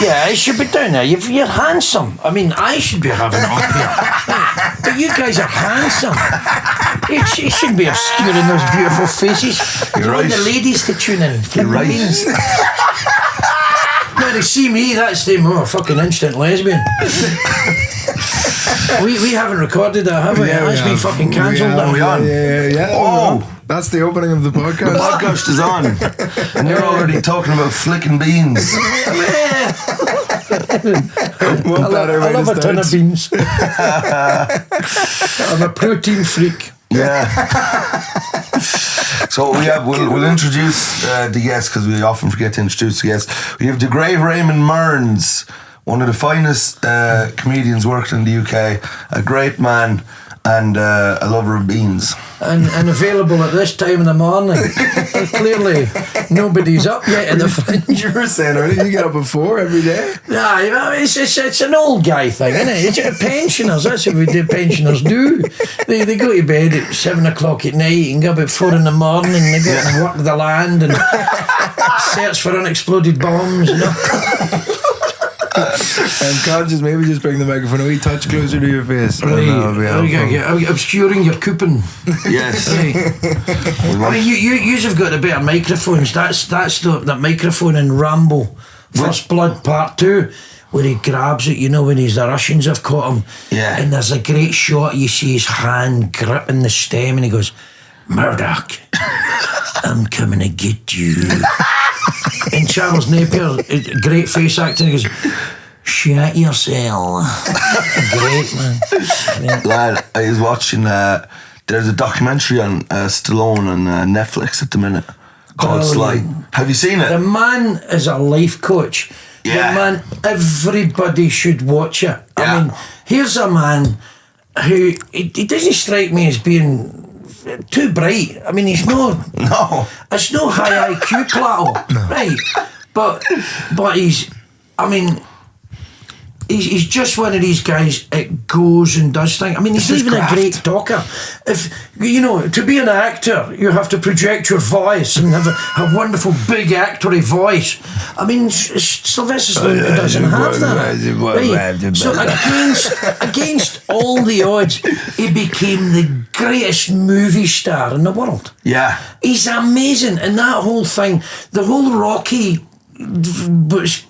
Yeah, it should be down there. You're handsome. I mean, I should be having it up here. But you guys are handsome. It shouldn't be obscuring those beautiful faces. You're want right. the ladies to tune in. You're right. Now they see me, that's them. Oh, fucking instant lesbian. we haven't recorded that, have we? That's been fucking cancelled. Are we on? Yeah. Oh. That's the opening of the podcast. The podcast is on. And you're already talking about flicking beans. I love a ton of beans. I'm a protein freak. Yeah. So we'll introduce the guests, because we often forget to introduce the guests. We have the great Raymond Mearns, one of the finest comedians working in the UK, a great man and a lover of beans. And available at this time in the morning. Clearly, nobody's up yet in the Fringe. You were saying earlier, you get up at 4 every day. Nah, you know, it's an old guy thing, isn't it? It's pensioners. That's what pensioners do. They go to bed at 7 o'clock at night and go up at 4 in the morning. And they go out and work the land and search for unexploded bombs. You know. And conscious, maybe just bring the microphone a wee touch closer to your face. Right, obscuring your coupon. Yes. Right. I mean, you have got the better microphones. That's the microphone in Rambo, First Blood Part 2, where he grabs it, you know, when the Russians have caught him. Yeah. And there's a great shot, you see his hand gripping the stem, and he goes, "Murdoch, I'm coming to get you." And Charles Napier, great face acting, he goes, "Shut yourself." Great, man. Yeah. Lad, I was watching, there's a documentary on Stallone on Netflix at the minute called Sly. Have you seen it? The man is a life coach. Yeah. The man, everybody should watch it. Yeah. I mean, here's a man who, he doesn't strike me as being too bright. I mean, he's no. It's no high IQ plateau, right? But he's. I mean, he's just one of these guys. It goes and does things. I mean, he's even a great talker. If you know, to be an actor, you have to project your voice and have a wonderful big actory voice. I mean, Sylvester Stallone doesn't have that. Right? So against all the odds, he became the greatest movie star in the world. Yeah. He's amazing. And that whole thing, the whole Rocky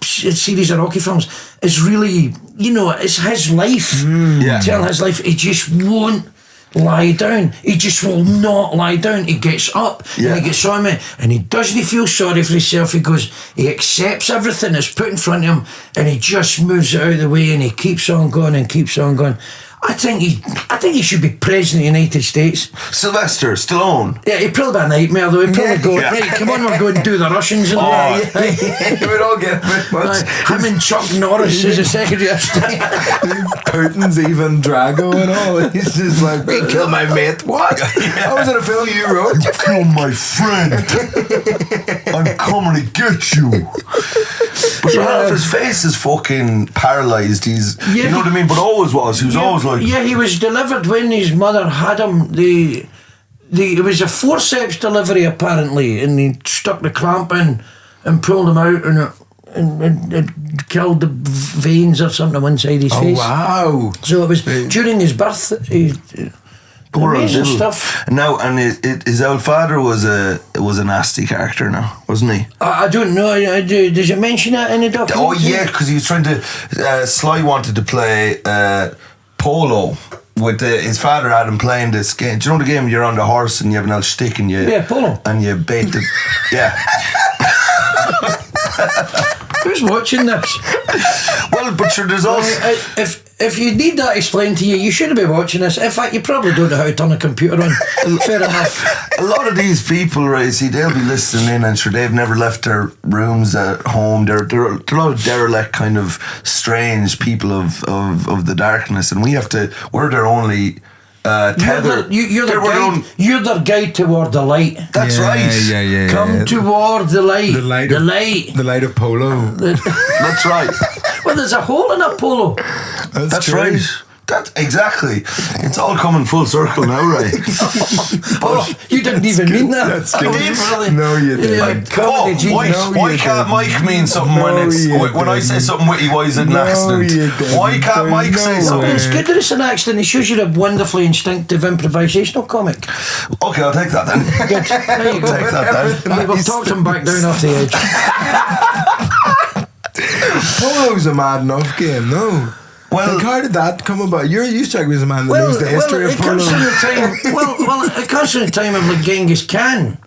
series of Rocky films is really, you know, it's his life. Telling his life. He just won't lie down. He just will not lie down. He gets up and he gets on me, and he doesn't feel sorry for himself. He accepts everything that's put in front of him, and he just moves it out of the way, and he keeps on going and keeps on going. I think he should be president of the United States. Sylvester Stallone. Yeah, he'd probably be a nightmare though. He'd probably go, right, come on, we're going to do the Russians and We'd all get a bit much. Him and Chuck Norris as the Secretary of State. Putin's even Drago and all. He's just like, "You killed my mate." What? I was in a film you wrote. You killed my friend. I'm coming to get you. But half his face is fucking paralysed. He's, you know what I mean? But always was. He was always like... Yeah, he was delivered when his mother had him. It was a forceps delivery apparently, and he stuck the clamp in and pulled him out, and it killed the veins or something inside his face. Wow. So it was during his birth. Amazing stuff. Now, and his old father was a nasty character now, wasn't he? I don't know. Does it mention that in the documentary? Oh yeah, because he was trying to. Sly wanted to play polo with his father. Had him playing this game. Do you know the game? You're on the horse and you have an old stick and you polo, and you bait the Who's watching this? Well, but sure, there's also... If you need that explained to you, you shouldn't be watching this. In fact, you probably don't know how to turn a computer on. Fair enough. A lot of these people, right, see, they'll be listening in and sure, they've never left their rooms at home. They're a lot of derelict, kind of strange people of the darkness, and we're their only... tether. You're the guide toward the light. That's right. Yeah. Come toward the light. The light of polo. That's right. Well, there's a hole in a polo. That's right. That exactly. It's all coming full circle now, right? You didn't even mean that. That's I good. did. Really, No, you didn't. Why can't Mike mean something when I say something witty? Why is it an accident? Why can't Mike say something? It's good that it's an accident. It shows you're a wonderfully instinctive improvisational comic. Okay, I'll take that then. Good. There you go. Take that then. We've talked him back down off the edge. Polo's a mad enough game, no? Well, like, how did that come about? You strike me as a man that knows the history of it polo. comes from the time. It comes from the time of like Genghis Khan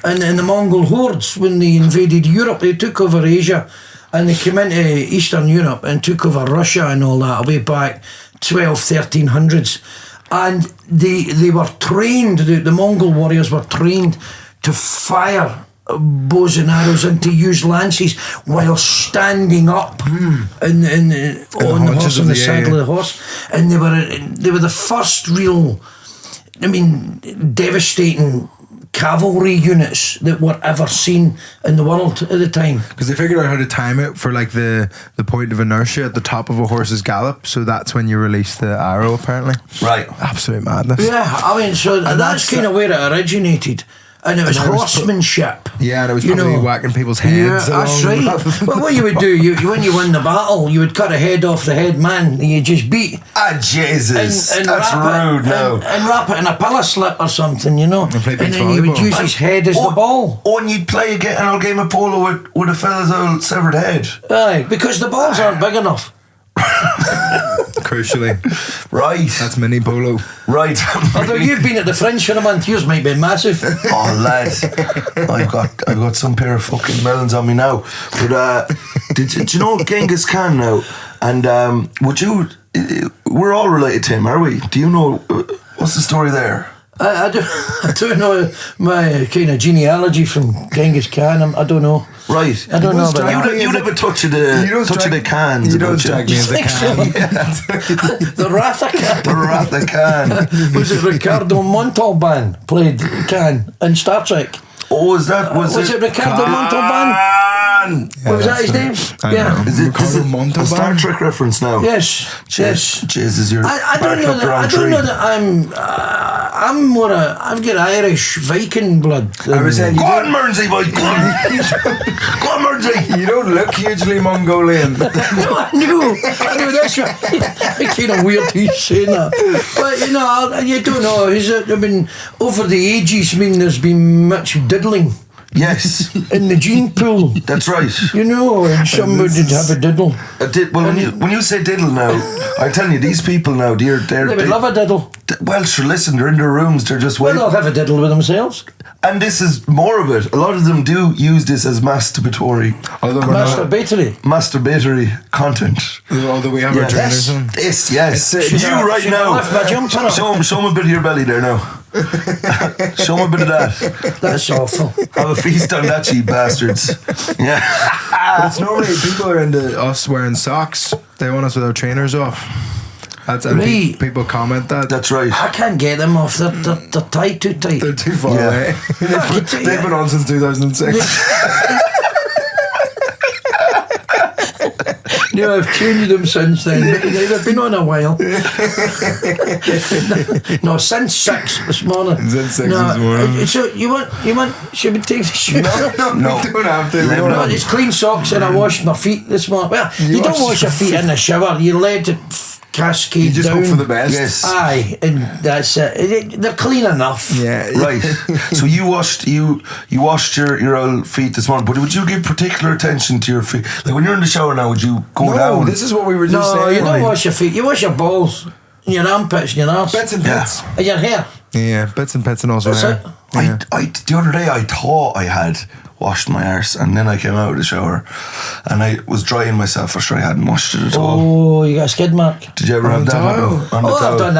and the Mongol hordes when they invaded Europe. They took over Asia, and they came into Eastern Europe and took over Russia and all that way back 1300s. And they were trained. The Mongol warriors were trained to fire bows and arrows and to use lances while standing up on the horse, on the saddle of the horse. And they were the first real, devastating cavalry units that were ever seen in the world at the time. Because they figured out how to time it for like the point of inertia at the top of a horse's gallop, so that's when you release the arrow, apparently. right. Absolute madness. Yeah, so that's kind of where it originated. And it was horsemanship. Yeah, and it was probably whacking people's heads. Yeah, that's right. Well, what you would do, when you win the battle, you would cut a head off the head man that you just beat. Ah, Jesus. And That's rude now. And wrap it in a pillow slip or something, And play beach then you would volleyball. use his head as the ball. And you'd play an old game of polo with a fella's old severed head. Aye, because the balls aren't big enough. Crucially. Right. That's mini polo. Right. Although you've been at the French for a month, yours might be massive. Oh, lad, I've got some pair of fucking melons on me now. But did you know Genghis Khan now? And we're all related to him, are we? Do you know what's the story there? I don't know my kind of genealogy from Genghis Khan. I don't know. Right. I don't know about that. You'd have a touch of the cans. You don't strike me as a can. The Ratha Khan. The Ratha Khan. Was it Ricardo Montalban played Khan in Star Trek? Oh, was it Ricardo Montalban? Was that his name? Yeah. Is it Ricardo Montalban? a Star Trek reference now? Yes. Yes. Jesus, you're I don't know that. I don't know that I'm more I've got Irish Viking blood. I was saying, Go on, Mearnsy, boy. Go on, Mearnsy. you don't look hugely Mongolian. No, I knew that's right. It's kind of weird he's saying that. But you don't know. Over the ages, there's been much diddling. Yes. In the gene pool. That's right. And somebody did have a diddle. When you say diddle now, I'm telling you, these people now, they would love a diddle. Well, sure, listen, they're in their rooms, they're just waiting. Well, they'll have a diddle with themselves. And this is more of it. A lot of them do use this as masturbatory content. Although we have our trainers on. Yes. You right now. Show them a bit of your belly there now. Show them a bit of that. That's awful. Have a feast on that, you bastards. Yeah. But it's normally people are into us wearing socks. They want us with our trainers off. That's Right. People comment that. That's right. I can't get them off. They're tight, too tight. They're too far Yeah. away. They've been on since 2006. No, I've changed them since then. They've been on a while. No, since 6 this morning. Since 6 this morning. So you want? Should we take the shoes off? No, we don't have to. No. It's clean socks and I washed my feet this morning. Well, you don't wash your feet in the shower. You let it cascade You just down. hope for the best. Yes. Aye, and that's it. They're clean enough. Yeah. Right. So you washed your old feet this morning, but would you give particular attention to your feet? Like when you're in the shower now, would you go down? No, this is what we were just saying. You don't wash your feet. You wash your balls, and your armpits, and your arse, Bits and pits. and your hair. Yeah, bits and pits and also That's hair. it. Yeah. The other day I thought I had washed my arse, and then I came out of the shower and I was drying myself for sure I hadn't washed it at all. Oh, you got a skid mark. Did you ever have that happen? On the I've towel? done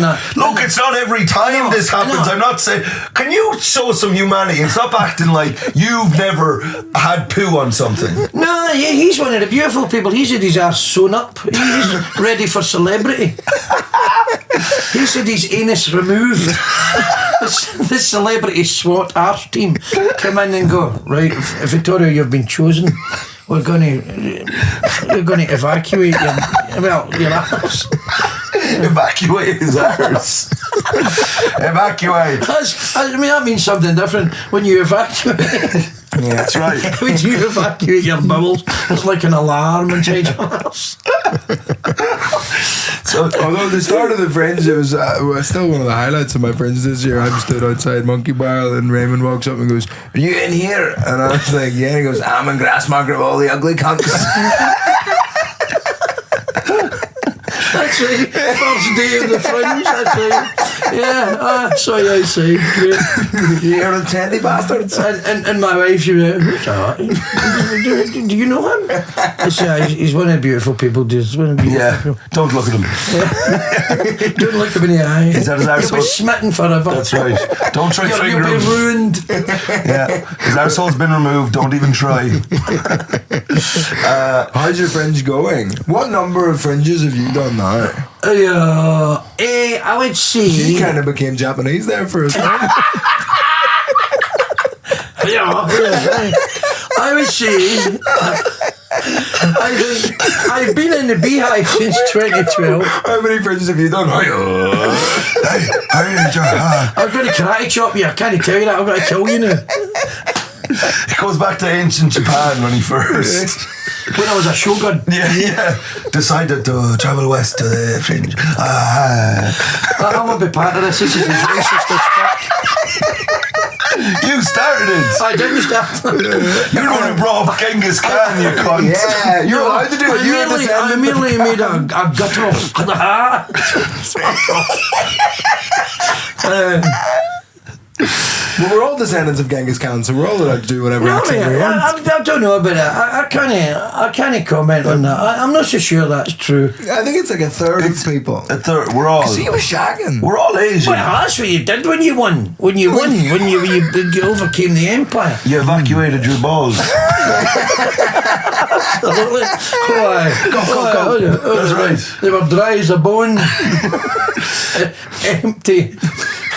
that. Look, it's not every time this happens. I'm not saying. Can you show some humanity and stop acting like you've never had poo on something? No, yeah, he's one of the beautiful people. He's had his arse sewn up. He's ready for celebrity. He's had his anus removed. This celebrity SWAT arse team come in and go, right, Vittorio, you've been chosen. We're going to evacuate your arse. Evacuate his arse. Evacuate. That means something different when you evacuate. Yeah, that's right. When you evacuate your bubbles, it's like an alarm inside your arse. So, although the start of the Fringe, it was still one of the highlights of my Fringe this year. I'm stood outside Monkey Barrel and Raymond walks up and goes, "Are you in here?" And I was like, "Yeah." He goes, "I'm in Grassmarket of all the ugly cunts." That's right. First day of the Fringe, that's right. Yeah, so I say. Great. You're a tendy bastards. And my wife, she was like, "Who's that? Do you know him?" I said, "He's one of the beautiful people, dude. He's one of the beautiful people." Don't look at him. Yeah. Don't look him in the eye. Is that his arsehole? You'll be smitten forever. That's right. Don't try finger him. You'll be ruined. Yeah. His arsehole's been removed. Don't even try. How's your Fringe going? What number of Fringes have you done now? I would say You kind of became Japanese there for a time. I would say I've been in the Beehive since 2012. How many Fringes have you done? Hey, I've got to karate chop you. I can't tell you that. I've got to kill you now. it goes back to ancient Japan when he first... When I was a shogun. Yeah. Decided to travel west to the Fringe. I won't be part of this. This is as racist as fuck. You started it. I didn't start. You're the one who brought up Genghis Khan, you cunt. Yeah, you're allowed to do it. I merely made a gutter off. Well, we're all descendants of Genghis Khan, so we're all allowed to do whatever accent we want. I don't know about that. I can't comment on that. I'm not so sure that's true. I think it's like a third of people. A third. We're all... See, he was shagging. We're all Asian. Well, that's what you did when you won. When you overcame the empire. You evacuated your balls. Absolutely. Why? Go. That's right. They were dry as a bone. Empty.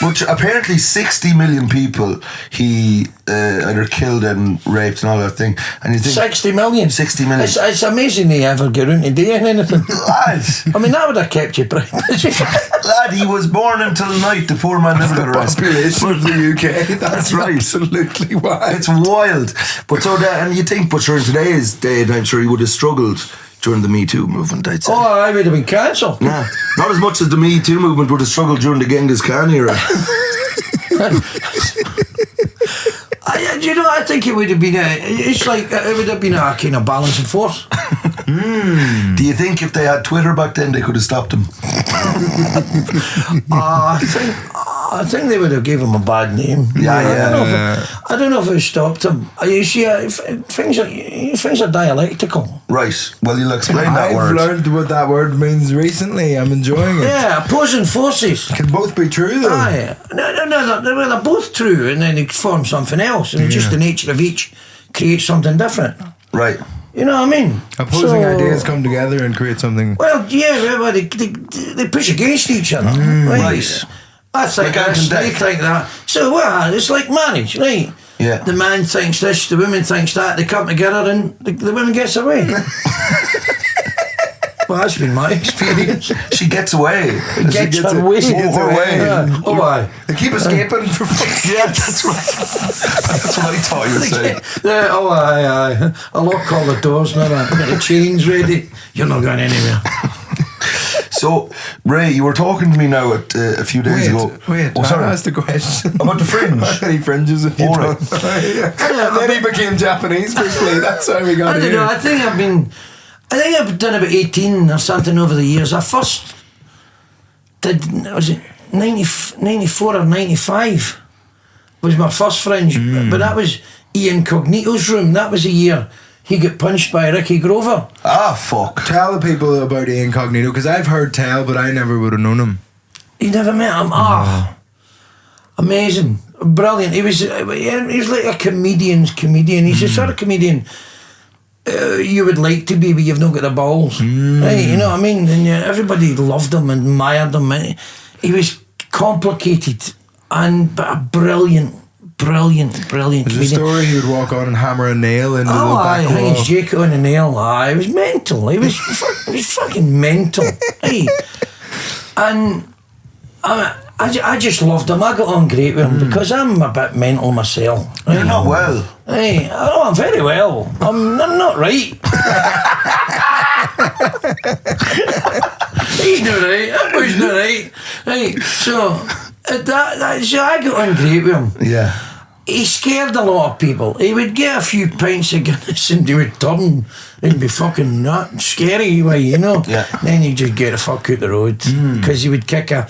Which apparently 60 million people he either killed and raped and all that thing. And you think 60 million. 60 million. It's amazing they ever get around to doing anything. Lad. I mean, that would have kept you pretty busy. Lad, he was born until night. The poor man never got arrested. Population of the UK. That's right. Absolutely wild. It's wild. But so that, and you think, but sure, in today's day, I'm sure he would have struggled during the Me Too movement, I'd say. Oh, I would have been cancelled. Nah, not as much as the Me Too movement would have struggled during the Genghis Khan era. I think it would have been it would have been a kind of balancing force. Do you think if they had Twitter back then, they could have stopped him? I think they would have given him a bad name. I don't know if it stopped him. You see, things are dialectical. Right. Well, you'll explain that I've word. learned what that word means recently. I'm enjoying it. Yeah, opposing forces. Can both be true, though. Aye. No. Well, they're both true, and then they form something else, and just the nature of each creates something different. Right. You know what I mean? Opposing ideas come together and create something. Well, yeah, well, they push against each other. Right. I think this, they think that. So, well, it's like marriage, right? Yeah. The man thinks this, the woman thinks that, they come together and the woman gets away. Well, that's been my experience. She gets away. She gets away. Oh, why? They keep escaping. Yeah, that's right. That's what I thought you were saying. Aye. I lock all the doors now. I've got the chains ready. You're not going anywhere. So, Ray, you were talking to me now a few days ago. Wait, I asked a question. About the Fringe. How many Fringes have you done? And then he became Japanese quickly. That's how we got I don't know. I think I've done about 18 or something over the years. I first did, was it 94 or 95 was my first Fringe. But that was Incognito's room. That was the year he got punched by Ricky Grover. Ah, fuck. Tell the people about Incognito, because I've heard tell, but I never would have known him. You never met him? Amazing. Brilliant. He was like a comedian's comedian. He's the sort of comedian you would like to be, but you've not got the balls. Right, you know what I mean? And everybody loved him and admired him. He was complicated but a brilliant comedian. There's a story he would walk on and hammer a nail into the back wall. His Jake on a nail. It was mental. He was fucking mental. Hey. And I just loved him. I got on great with him because I'm a bit mental myself. Right? You're not well. Hey, oh, I'm very well. I'm not right. He's not right. That boy's not right. Right. So so I got on great with him. Yeah. He scared a lot of people. He would get a few pints of Guinness and he would turn and be fucking not scary way, you know. Yeah. Then he'd just get the fuck out the road because he would kick a.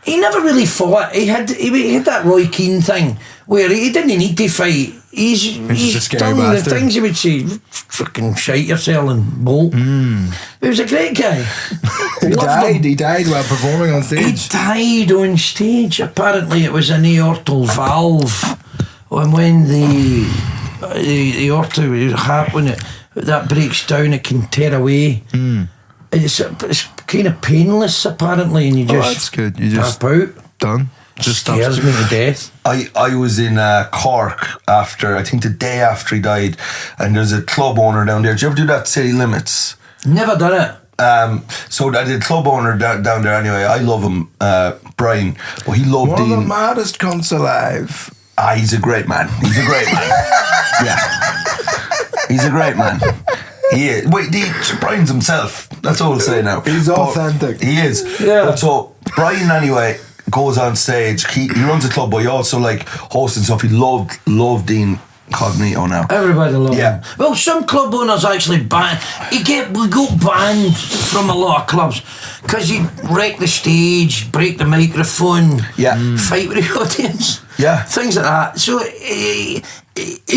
He never really fought. He had that Roy Keane thing where he didn't need to fight. He's just a scary done bastard. the things he would say, fucking shite yourself and bolt. He was a great guy. He died while performing on He stage. died on stage. Apparently it was an aortal valve. And when the aorta when that breaks down, it can tear away. It's kind of painless apparently, and you just that's good. You just tap out. done. Just Scares stops. me to death. I was in Cork after, I think the day after he died, and there's a club owner down there. Did you ever do that City Limits? Never done it. So I did club owner down there anyway. I love him, Brian, but he loved One of the Dean. maddest cunts alive. He's a great man. He's a great man. Yeah. He's a great man. He is. Wait, Brian's himself. That's all I'll say now. He's But authentic. He is. Yeah. But so Brian anyway goes on stage. He runs a club, but he also like hosts and stuff. He loved Incognito now. Everybody loves Yeah. him. Well, some club owners actually ban. We got banned from a lot of clubs because he'd wreck the stage, break the microphone, Yeah. fight with the audience, Yeah. things like that. So he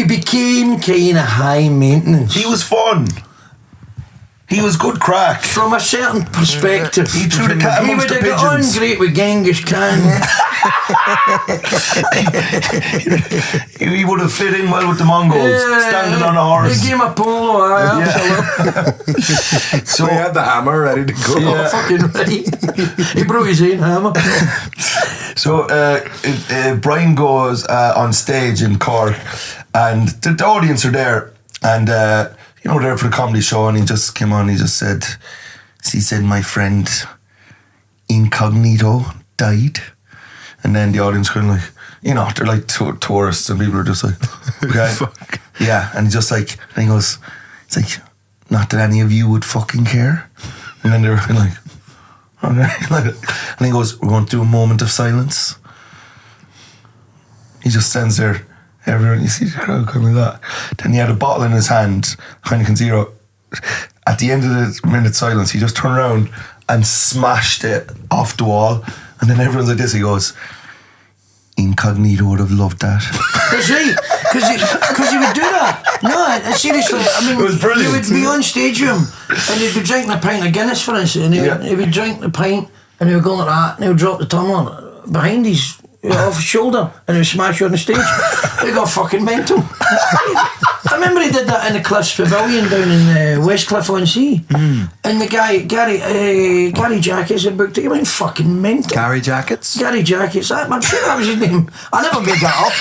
became kind of high maintenance. He was fun. He was good crack. From a certain perspective, He threw the cat he amongst would the have got on pigeons. great with Genghis Khan. He would have fit in well with the Mongols, standing on a horse. He gave him a polo, absolutely. So He had the hammer ready to go. Oh, fucking right. He broke his own hammer. So Brian goes on stage in Cork, and the audience are there, and they're for the comedy show, and he just came on. He said, my friend Incognito died, and then the audience kind of like, they're like tourists, and people are just like, okay, Fuck. yeah, and he's just like, and he goes, it's like, not that any of you would fucking care, and then they're like. Okay. And he goes, we're going to do a moment of silence. He just stands there. Everyone, you see the crowd kind of like that. Then he had a bottle in his hand, Heineken Zero. At the end of the minute silence, he just turned around and smashed it off the wall. And then everyone's like this. He goes, Incognito would have loved that. That's right, because he would do that. No, seriously, I mean, It was brilliant. he would be on stage with him, and he'd be drinking a pint of Guinness, for instance, and he would drink the pint, and he would go like that, and he would drop the tumbler behind his off his shoulder, and he would smash you on the stage. He got fucking mental. I remember he did that in the Cliffs Pavilion down in Westcliff-on-Sea, and the guy Gary Jackets had booked it. He went fucking mental. Gary Jackets. Gary Jackets, I'm sure that was his name. I never made that up.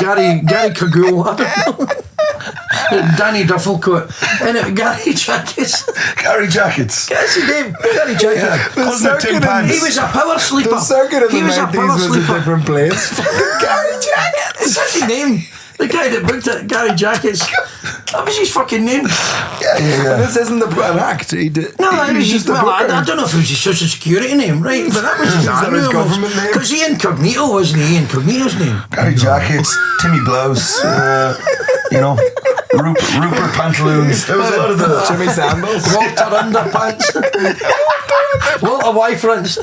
Gary Cagoule, I don't know. Danny Duffelcoat. And Gary Jackets. Gary Jackets. That's his name. Gary Jackets. Wasn't it Tim Pants? He was a power sleeper. The circuit of the He was a 90s power was a sleeper. different place. Gary Jackets. That's his name. The guy that booked it, Gary Jackets. That was his fucking name. And this isn't an act. He did. No, that was just his, a well, I booker. don't know if it was his social security name, right? But that was his that his government name? Because he Incognito wasn't he? Incognito's name. Gary Jackets, Timmy Blouse, Rupert Pantaloons. There was a lot of the Jimmy Sandals. Walter Underpants. Walter Wyfronts.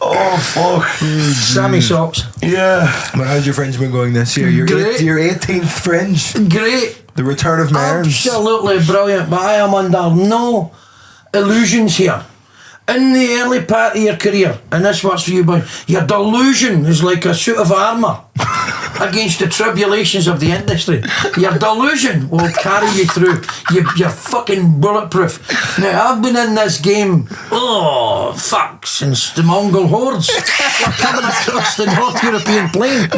Oh fuck. Sammy Socks. Yeah. Well, how's your Fringe been going this year? Your Great. 18th Fringe. Great. The return of Mearns. Absolutely brilliant. But I am under no illusions here. In the early part of your career, and this works for you, boy, your delusion is like a suit of armour. against the tribulations of the industry. Your delusion will carry you through. You're fucking bulletproof. Now, I've been in this game, since the Mongol hordes were coming across the North European plain.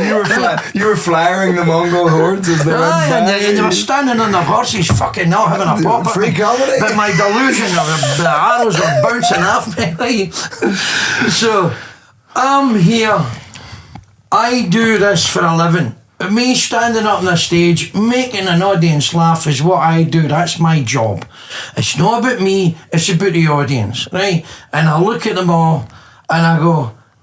You were flying the Mongol hordes as they went by. And they were standing on their horses, fucking now having a pop at me. But my delusion of the arrows were bouncing off me. Right? So, I'm here. I do this for a living. Me standing up on the stage, making an audience laugh is what I do. That's my job. It's not about me, it's about the audience, right? And I look at them all and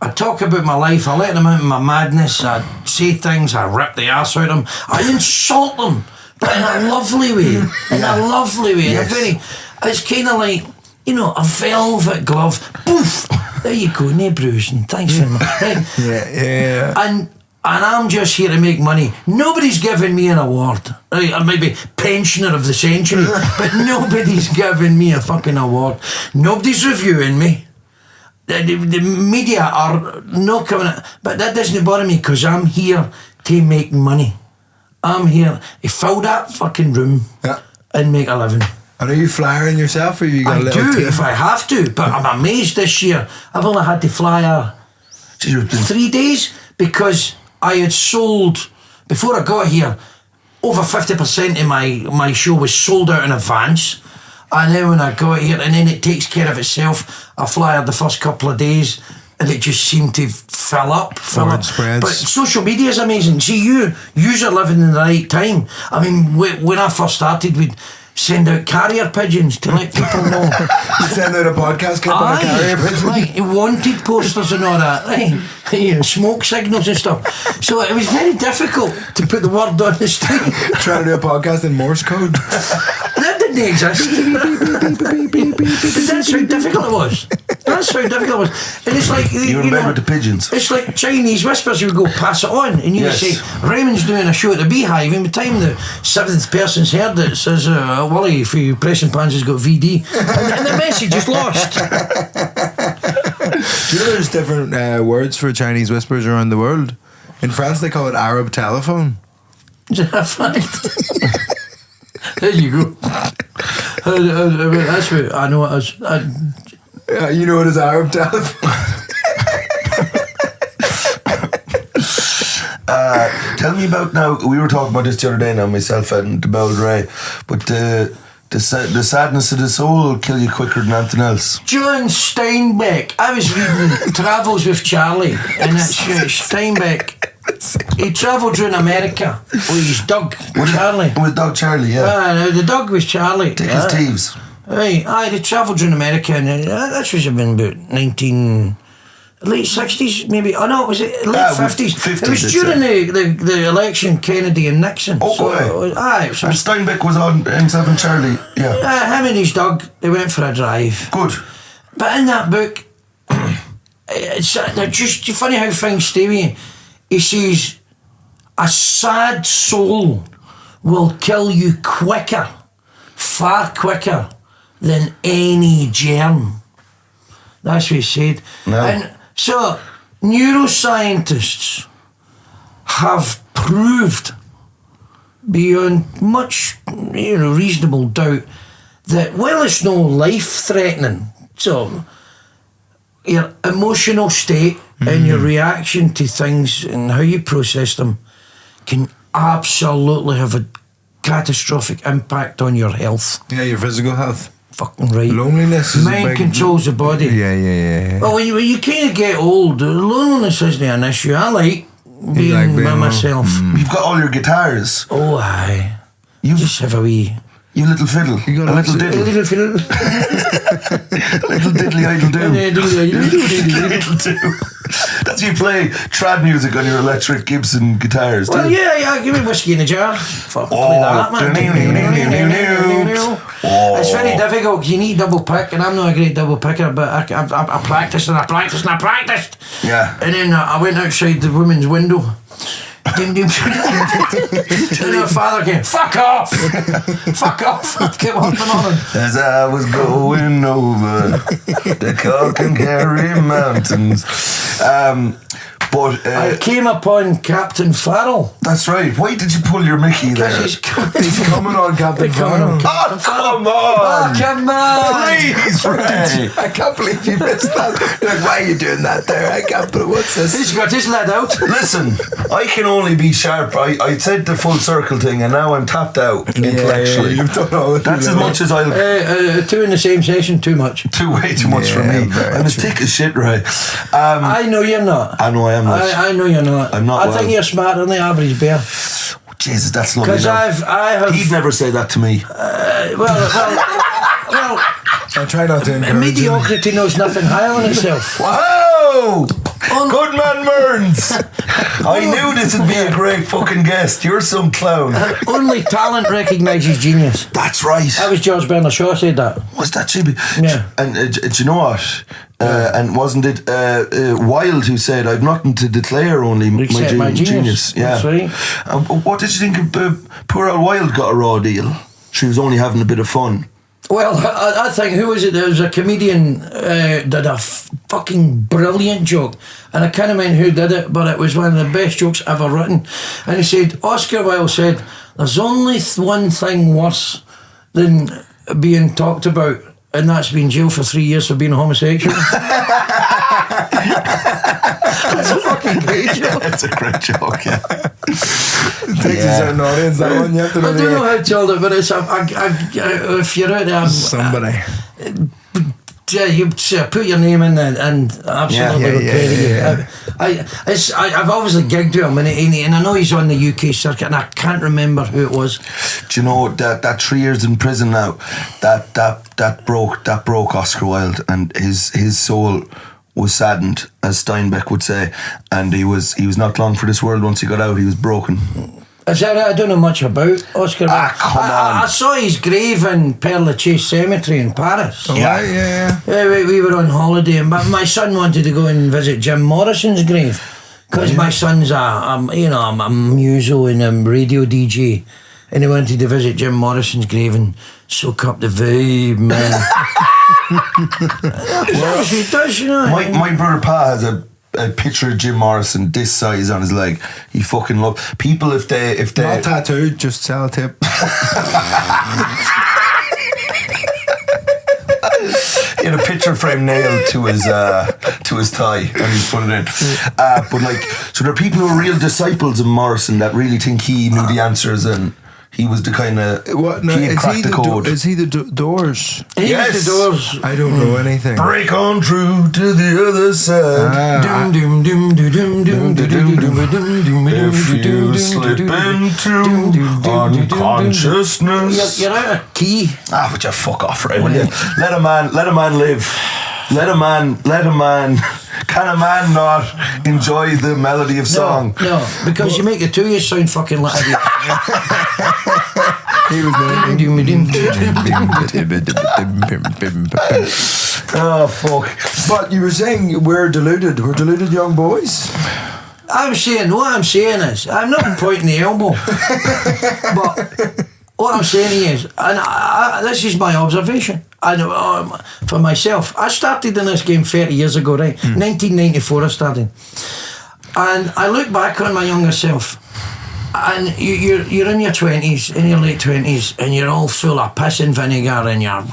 I talk about my life, I let them out in my madness, I say things, I rip the arse out of them, I insult them, but in a lovely way. In a lovely way. Yes. It's kind of like, a velvet glove. Poof! There you go, no bruising. Thanks very much. Right? Yeah. And I'm just here to make money. Nobody's giving me an award. Right? I might be pensioner of the century, but nobody's giving me a fucking award. Nobody's reviewing me. The media are not coming out. But that doesn't bother me because I'm here to make money. I'm here to fill that fucking room and make a living. And are you flying yourself, or you got a little I do team? if I have to, but I'm amazed this year. I've only had to fly 3 days because I had sold, before I got here, over 50% of my show was sold out in advance. And then when I got here, and then it takes care of itself. I fly the first couple of days and it just seemed to fill up. Spreads. But social media is amazing. See, you are living in the right time. I mean, when I first started, we'd send out carrier pigeons to let people know. You send out a podcast clip on a carrier pigeon? Like wanted posters and all that, right? Smoke signals and stuff. So it was very difficult to put the word on the street. Trying to do a podcast in Morse code? That didn't exist. But that's how difficult it was. That's how difficult it was. And it's like, you were in bed with the pigeons. It's like Chinese whispers. You would go pass it on, and you would say, Raymond's doing a show at the Beehive, and by the time the 7th person's heard it, says, Wally, for you pressing pans has got VD. And the message is lost. Do you know there's different words for Chinese whispers around the world? In France, they call it Arab telephone. Is that a fact? There you go. That's what I know it is. You know what is Arab telephone? Tell me about now. We were talking about this the other day now, myself and the Bell Ray, but the sadness of the soul will kill you quicker than anything else. John Steinbeck. I was reading Travels with Charlie, and it's Steinbeck. He travelled around America with his dog, Charlie. With dog Charlie, yeah. The dog was Charlie. Take his thieves. Right, they travelled around America, and that was about late 60s, maybe. Oh no, it was late 50s. It was during the election, Kennedy and Nixon. Oh, so, and Steinbeck was on himself and Charlie, yeah. Him and his dog, they went for a drive. Good. But in that book, it's just funny how things stay with you. He says, a sad soul will kill you quicker, far quicker than any germ. That's what he said. No. And so, neuroscientists have proved beyond much reasonable doubt that while it's no life-threatening, so your emotional state and your reaction to things and how you process them can absolutely have a catastrophic impact on your health. Yeah, your physical health. Fucking right. Loneliness is Mind controls the body. Yeah. Well, when you kind of get old, loneliness isn't an issue. I like being by myself. You've got all your guitars. Oh, aye. You just have a wee... You little fiddle. You got a little diddle. Little fiddle. Little diddly idle do. That's you play trad music on your electric Gibson guitars, well, yeah, give me whiskey in a jar. Fuck, play that, man. It's very difficult because you need double pick, and I'm not a great double picker, but I practiced and I practiced and I practiced. Yeah. And then I went outside the women's window. And her father came, fuck off, kept hopping on him. As I was going over the Cork and Kerry mountains. But I came upon Captain Farrell. That's right. Why did you pull your Mickey there? He's coming on Captain Farrell. Oh, come on! Come on! Please, Ray. I can't believe you missed that. You're like, why are you doing that there? I can't believe, what's this? He's got his lad out. Listen, I can only be sharp. I said the full circle thing, and now I'm tapped out intellectually. You've done all of That's as much as I'll. Two in the same session, too much. Way too much for me. I'm as thick as shit, Ray. I know you're not. I know I am not. I know you're not. I'm not. I think you're smarter than the average bear. Jesus, that's lovely. Because I have. He'd never say that to me. Well. I try not to encourage Mediocrity knows nothing higher than itself. Whoa! Good man, Mearns. I knew this would be a great fucking guest. You're some clown. Only talent recognises genius. That's right. That was George Bernard Shaw said that. Was that Chibi? Yeah. And do you know what? And wasn't it Wilde who said, "I've nothing to declare, only my genius." Yeah. That's right. What did you think of poor old Wilde got a raw deal? She was only having a bit of fun. Well, I think, who was it? There was a comedian did a fucking brilliant joke, and I can't remember who did it, but it was one of the best jokes ever written. And he said, Oscar Wilde said, "There's only one thing worse than being talked about, and that's being jailed for 3 years for being a homosexual." That's a fucking great joke. It's a great joke, yeah. Takes a certain audience, that one. You have to know. I don't know how to tell it, but it's if you're out there, somebody. You put your name in and absolutely I've obviously gigged with him, and I know he's on the UK circuit, and I can't remember who it was. Do you know that 3 years in prison now? That broke Oscar Wilde, and his soul was saddened, as Steinbeck would say, and he was not long for this world. Once he got out, he was broken. Is that right? I don't know much about Oscar Wilde. Come on. I saw his grave in Père Lachaise Cemetery in Paris. Oh, yeah. We were on holiday, and my son wanted to go and visit Jim Morrison's grave, because my son's a muso and a radio DJ, and he wanted to visit Jim Morrison's grave and soak up the vibe, man. That's he does, you know. My brother Pa has a picture of Jim Morrison this size on his leg. He fucking love people if they not tattooed, just sellotape. He had a picture frame nailed to his thigh, and he's put it in. But like, so there are people who are real disciples of Morrison that really think he knew the answers, and he was the kind of he had cracked the code. Is he the Doors? Yes, the Doors. I don't know anything. Break on through to the other side. If you slip into unconsciousness, You're out of key. would you fuck off, right? Will you? Let a man live. Let a man. Can a man not enjoy the melody of song? No, because you make the two of you sound fucking like idiots. He was Oh, fuck. But you were saying we're deluded young boys. What I'm saying is, I'm not pointing the elbow, but what I'm saying is, and this is my observation, I know for myself. I started in this game 30 years ago, right? 1994 I started, and I look back on my younger self, and you're in your 20s, in your late 20s, and you're all full of piss and vinegar, and you're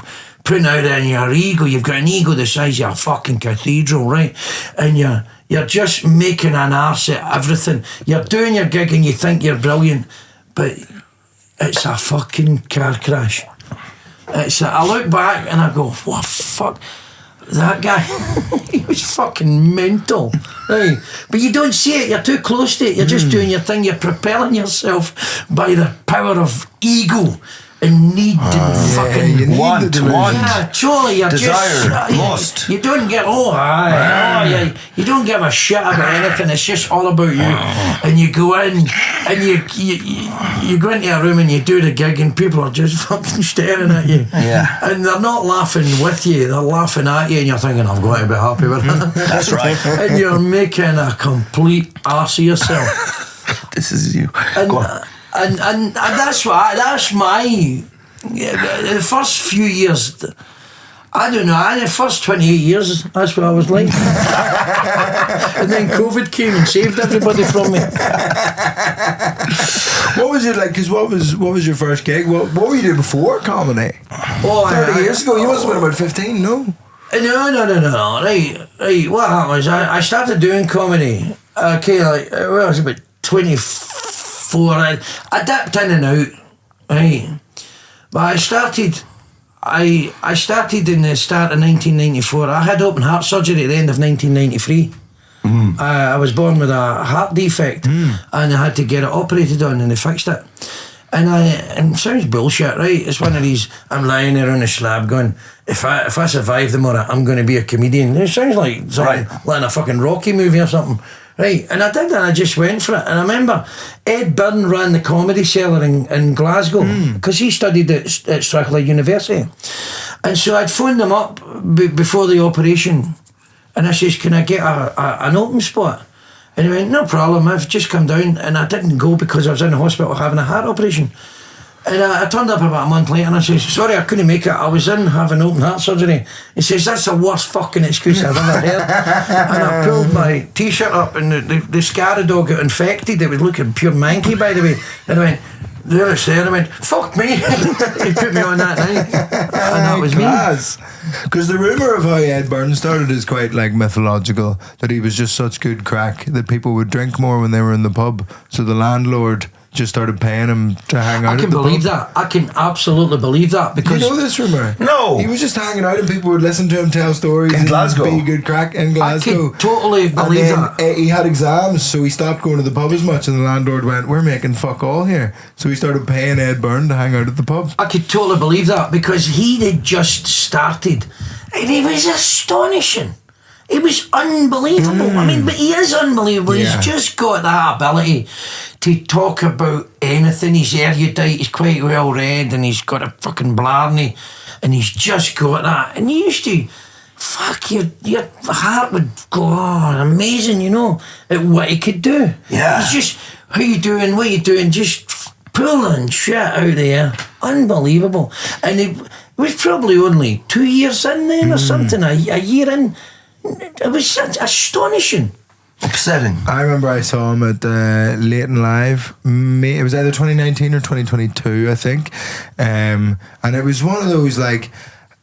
putting out in your ego. You've got an ego the size of a fucking cathedral, right? And you're just making an arse at everything. You're doing your gig and you think you're brilliant, but it's a fucking car crash. I look back and I go, what fuck? That guy, he was fucking mental, right? But you don't see it, you're too close to it, you're just doing your thing, you're propelling yourself by the power of ego and need and fucking want. Yeah, totally. You're desire, just lust. You don't get you don't give a shit about anything. It's just all about you. And you go in and you go into a room and you do the gig and people are just fucking staring at you. Yeah. And they're not laughing with you. They're laughing at you, and you're thinking, I've got to be happy with that. That's right. And you're making a complete arse of yourself. This is you. Go on. And that's my the first few years I don't know. The first 28 years, that's what I was like. And then COVID came and saved everybody from me. What was it like? Because what was your first gig? What were you doing before comedy? 30 years ago, you must have been about 15, no? No. Right. What happened was I started doing comedy. Okay, like I was about 24. I dipped in and out, right? But I started in the start of 1994. I had open heart surgery at the end of 1993. I was born with a heart defect, and I had to get it operated on, and they fixed it. And it sounds bullshit, right? It's one of these. I'm lying there on a slab, going, if I survive the morning, I'm going to be a comedian. It sounds like something like in a fucking Rocky movie or something. Right, and I did, and I just went for it. And I remember Ed Byrne ran the Comedy Cellar in Glasgow, because he studied at Strathclyde University. And so I'd phoned them up before the operation, and I says, can I get an open spot? And he went, no problem, I've just come down. And I didn't go because I was in the hospital having a heart operation. And I turned up about a month later and I says, sorry, I couldn't make it. I was in having open heart surgery. He says, that's the worst fucking excuse I've ever heard. And I pulled my t-shirt up and the Scaradog got infected. It was looking pure manky, by the way. And I went, there it's there. And I went, fuck me. He put me on that night. And that was me. Because the rumour of how Ed Byrne started is quite like mythological, that he was just such good crack that people would drink more when they were in the pub. So the landlord just started paying him to hang out. I can believe that. I can absolutely believe that, because you know this rumour? No. He was just hanging out and people would listen to him tell stories in Glasgow. Be good crack in Glasgow. I can totally believe that. He had exams, so he stopped going to the pub as much, and the landlord went, we're making fuck all here. So he started paying Ed Byrne to hang out at the pub. I could totally believe that, because he had just started and he was astonishing. It was unbelievable. I mean, but he is unbelievable. Yeah. He's just got that ability to talk about anything. He's erudite, he's quite well read, and he's got a fucking blarney, and he's just got that. And you used to, fuck, your heart would go, oh, amazing, you know, at what he could do. Yeah. It's just, how you doing, what you doing, just pulling shit out there. Unbelievable. And it was probably only 2 years in then or something, a year in. It was astonishing. Upsetting. I remember I saw him at Leighton Live. It was either 2019 or 2022, I think. And it was one of those, like,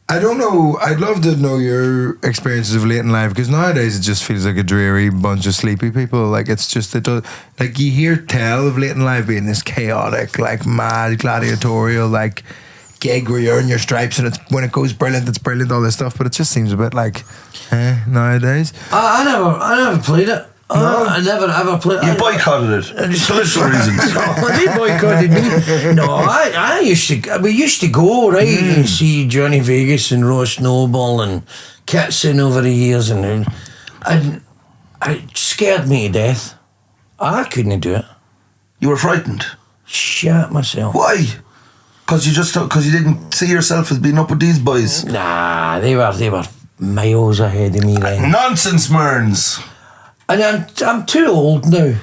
I don't know, I'd love to know your experiences of Leighton Live, because nowadays it just feels like a dreary bunch of sleepy people. Like, it's just, it does, like, you hear tell of Leighton Live being this chaotic, like, mad, gladiatorial, like, gig where you earn your stripes, and it's, when it goes brilliant, it's brilliant, all this stuff, but it just seems a bit like nowadays. I never played it. No. I never ever played it. You boycotted it. Political reasons. They boycotted me. No, we used to go, right, and see Johnny Vegas and Ross Noble and Kitson over the years, and it scared me to death. I couldn't do it. You were frightened. Shit myself. Why? Because you didn't see yourself as being up with these boys. Nah, they were miles ahead of me then. Nonsense, Mearns. And I'm too old now.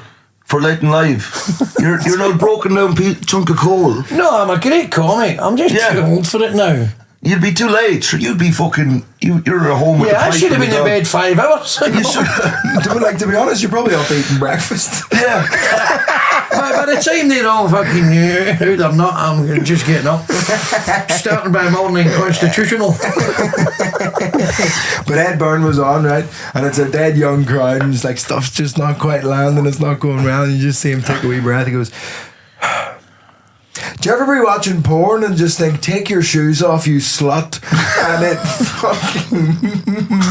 For Leighton Live. You're an old broken down chunk of coal. No, I'm a great comic. I'm just too old for it now. You'd be too late. You'd be fucking. You're at home with the Yeah, I pipe should have and been the in dog. bed 5 hours. You should. To be honest, you're probably up eating breakfast. Yeah. By the time they're all fucking out they're not, I'm just getting up. Starting by morning constitutional. But Ed Byrne was on, right? And it's a dead young crowd, and it's like stuff's just not quite landing, it's not going well, and you just see him take a wee breath. He goes, do you ever be watching porn and just think, take your shoes off, you slut? And it fucking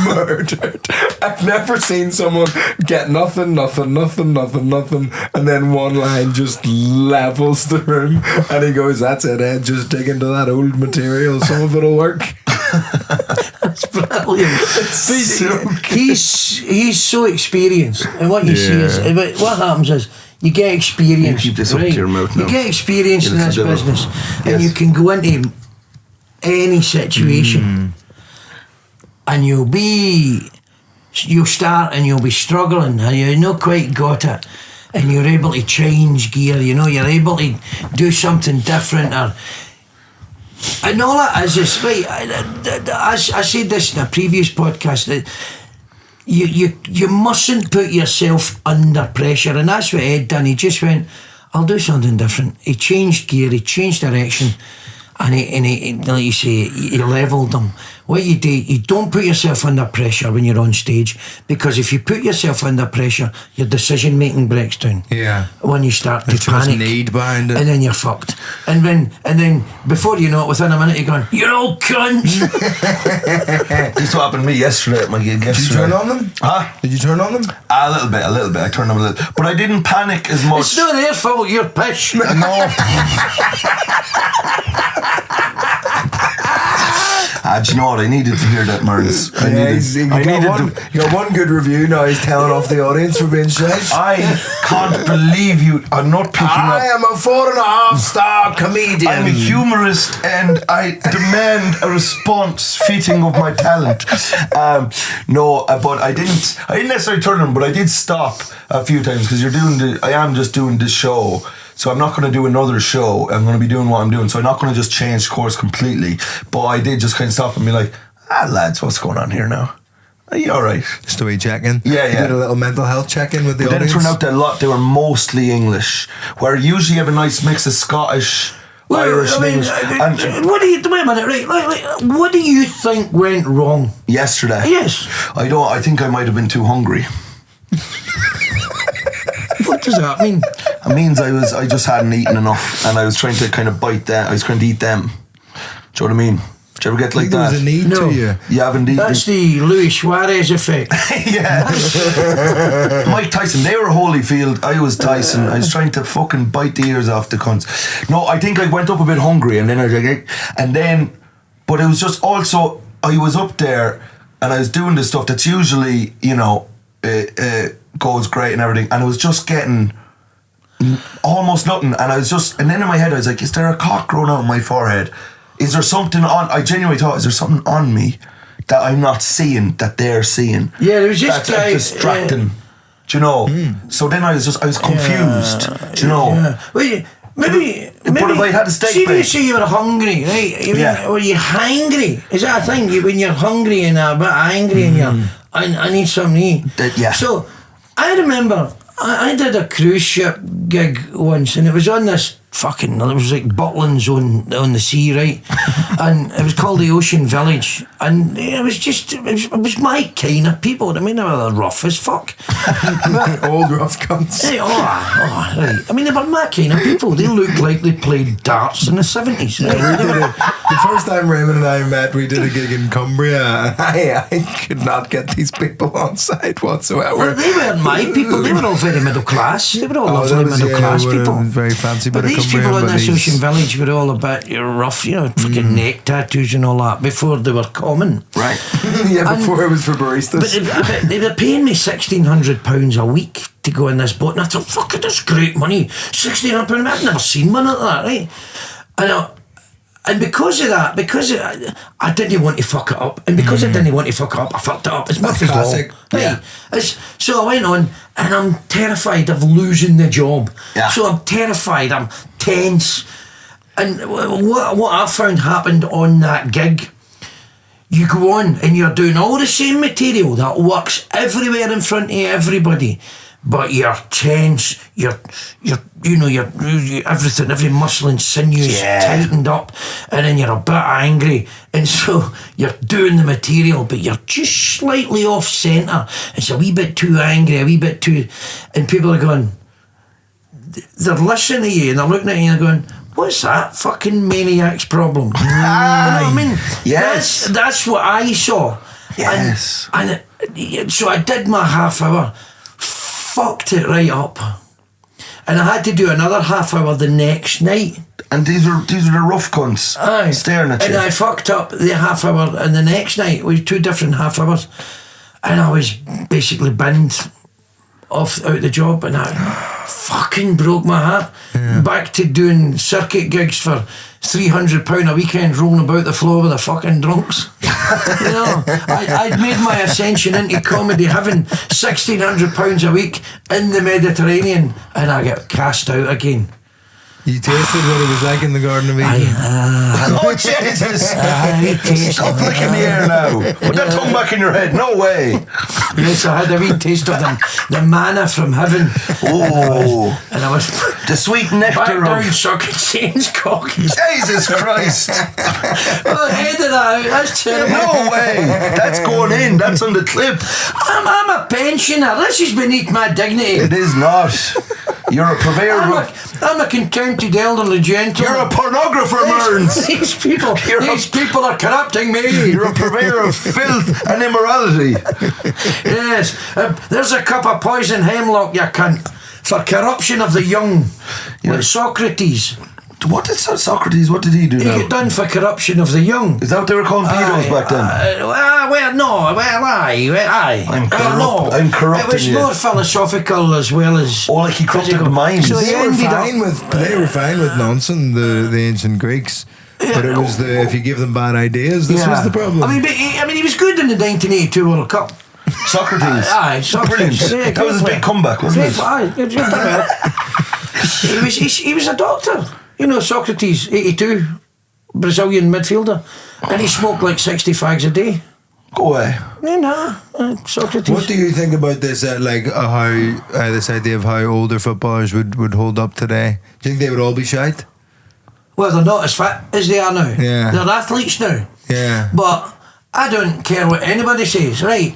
murdered. I've never seen someone get nothing, and then one line just levels the room, and he goes, that's it, Ed, just dig into that old material, some of it'll work. That's brilliant. He's so experienced, and what you see is, what happens is, you get experience. You keep this up to your mouth now. You get experience in this business, and you can go into any situation, and you'll start and you'll be struggling, and you've not quite got it, and you're able to change gear. You know, you're able to do something different, or And all that is right. I said this in a previous podcast that you mustn't put yourself under pressure, and that's what Ed done. He just went, I'll do something different. He changed gear, he changed direction, and he like you say, he levelled them. What you do, you don't put yourself under pressure when you're on stage, because if you put yourself under pressure, your decision making breaks down. Yeah. When you start to It's panic, need behind it. and then you're fucked. And then before you know it, within a minute you're going, you're all cunts. This happened to me yesterday at my gig. Did you turn on them? Huh? Did you turn on them? A little bit. I turned them a little, but I didn't panic as much. It's not their fault, you're pish. No. Do you know what? I needed to hear that, Mearns. He got one good review. Now he's telling off the audience for being shite. I can't believe you are not picking up. I am a 4.5-star comedian. I'm a humorist and I demand a response fitting of my talent. But I didn't necessarily turn them, but I did stop a few times because I am just doing this show. So I'm not going to do another show. I'm going to be doing what I'm doing. So I'm not going to just change course completely. But I did just kind of stop and be like, lads, what's going on here now? Are you all right? Just a wee check-in. Yeah. You did a little mental health check-in with the But audience. then it turned out that they were mostly English, where usually you have a nice mix of Scottish, Irish, and English. Wait a minute, right? What do you think went wrong Yesterday? Yes. I think I might have been too hungry. What does that mean? It means I just hadn't eaten enough, and I was trying to kind of bite that. I was trying to eat them. Do you know what I mean? Did you ever get like there that? was a need to you. You haven't eaten. That's the Luis Suarez effect. Yeah. Mike Tyson. They were Holyfield. I was Tyson. I was trying to fucking bite the ears off the cunts. No, I think I went up a bit hungry, and then but it was just also I was up there and I was doing this stuff that's usually goes great and everything, and I was just getting almost nothing, and then in my head I was like, is there a cock growing out on my forehead? Is there something on? I genuinely thought, is there something on me that I'm not seeing that they're seeing? Yeah, there was just that's distracting. Do you know? So then I was confused. Do you know? Yeah. Well, maybe. But if I had a steak see, when you bake. say you were hungry, right? Were you hangry? Is that a thing? When you're hungry and a bit angry and I need something to eat. Yeah. So I remember I did a cruise ship gig once, and it was on this it was like Butlins on the sea, right? And it was called the Ocean Village, and it was my kind of people. I mean, they were rough as fuck. Old rough cunts. Hey, right. I mean, they were my kind of people. They looked like they played darts in the 70s. The first time Raymond and I met, we did a gig in Cumbria, and I could not get these people on side whatsoever. Well, they weren't my people. They were all very middle class. They were all lovely middle class people. Very fancy, but these people in this Ocean Village were all a bit rough, fucking neck tattoos and all that before they were common. Right. Before it was for baristas. But they were paying me £1,600 a week to go in this boat, and I thought, fuck it, that's great money. £1,600, I've never seen one like that, right? And because of that, I didn't want to fuck it up, and because I didn't want to fuck it up, I fucked it up. It's Murphy's Law. Yeah. So I went on, and I'm terrified of losing the job. Yeah. So I'm terrified, I'm tense. And what I found happened on that gig, you go on and you're doing all the same material that works everywhere in front of everybody, but you're tense, you're everything, every muscle and sinew is tightened up, and then you're a bit angry, and so you're doing the material, but you're just slightly off centre. It's a wee bit too angry, a wee bit too, and people are going, they're listening to you and they're looking at you and they're going, what's that fucking maniac's problem? You know what I mean? Yes. That's what I saw. Yes. And so I did my half hour, fucked it right up, and I had to do another half hour the next night. And these were the rough cunts staring at you. And I fucked up the half hour, and the next night we had 2 different half hours, and I was basically binned out the job, and I fucking broke my heart. Back to doing circuit gigs for £300 a weekend, rolling about the floor with the fucking drunks. I'd made my ascension into comedy, having £1,600 a week in the Mediterranean, and I get cast out again. You tasted what it was like in the Garden of Eden. Oh, Jesus. Stop flicking the air now. Put that tongue back in your head. No way. Yes, I had a wee taste of the manna from heaven. Oh. And I was The sweet back nectar down of... Saints cock. Jesus Christ. Well, I headed out. That's terrible. No way. That's going in. That's on the clip. I'm a pensioner. This is beneath my dignity. It is not. You're a purveyor of... I'm a contented elderly gentleman. You're a pornographer, Mearns. These people are corrupting me. You're a purveyor of filth and immorality. Yes. There's a cup of poison hemlock, you cunt, for corruption of the young. Yeah. Like Socrates. What did Socrates, what did he do He now? got done for corruption of the young. Is that what they were calling pedos back then? Aye. I'm corrupting It was you. more philosophical as well as... Oh, like he corrupted the minds. So he They were ended fine up... with nonsense, the ancient Greeks. But it was if you give them bad ideas, this was the problem. I mean, he was good in the 1982 World Cup. Socrates. Aye, Socrates. Brilliant. Yeah, That was his big comeback, wasn't it? Aye, he was a doctor. You know, Socrates, 82, Brazilian midfielder. And he smoked like 60 fags a day. Go away. Socrates. What do you think about this? How this idea of how older footballers would hold up today? Do you think they would all be shite? Well, they're not as fit as they are now. Yeah. They're athletes now. Yeah. But I don't care what anybody says, right?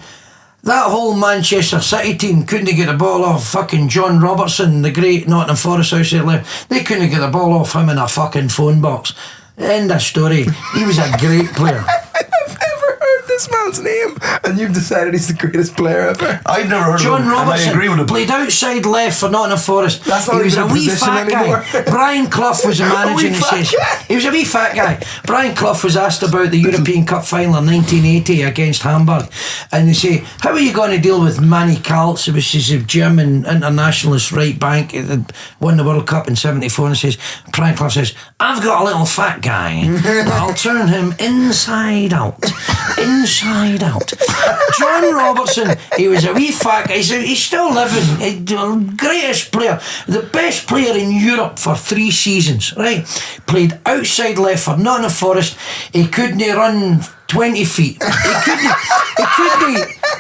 That whole Manchester City team couldn't get the ball off fucking John Robertson, the great Nottingham Forest house there left. They couldn't get the ball off him in a fucking phone box. End of story. He was a great player. I've never heard this man's name, and you've decided he's the greatest player ever. I've never heard John of him, and I Robertson agree with him. played outside left for Nottingham Forest. That's not he was even a a wee position fat anymore. guy. Brian Clough was the manager, and he says he was a wee fat guy. Brian Clough was asked about the European Cup final in 1980 against Hamburg, and they say, how are you going to deal with Manny Kaltz, which is a German internationalist right bank that won the World Cup in 74, and says, Brian Clough says, I've got a little fat guy, but I'll turn him inside out. Inside out. John Robertson, he was a wee fat guy. He's still living. The greatest player, the best player in Europe for 3 seasons, right? Played outside left for Nottingham Forest. He couldn't run 20 feet.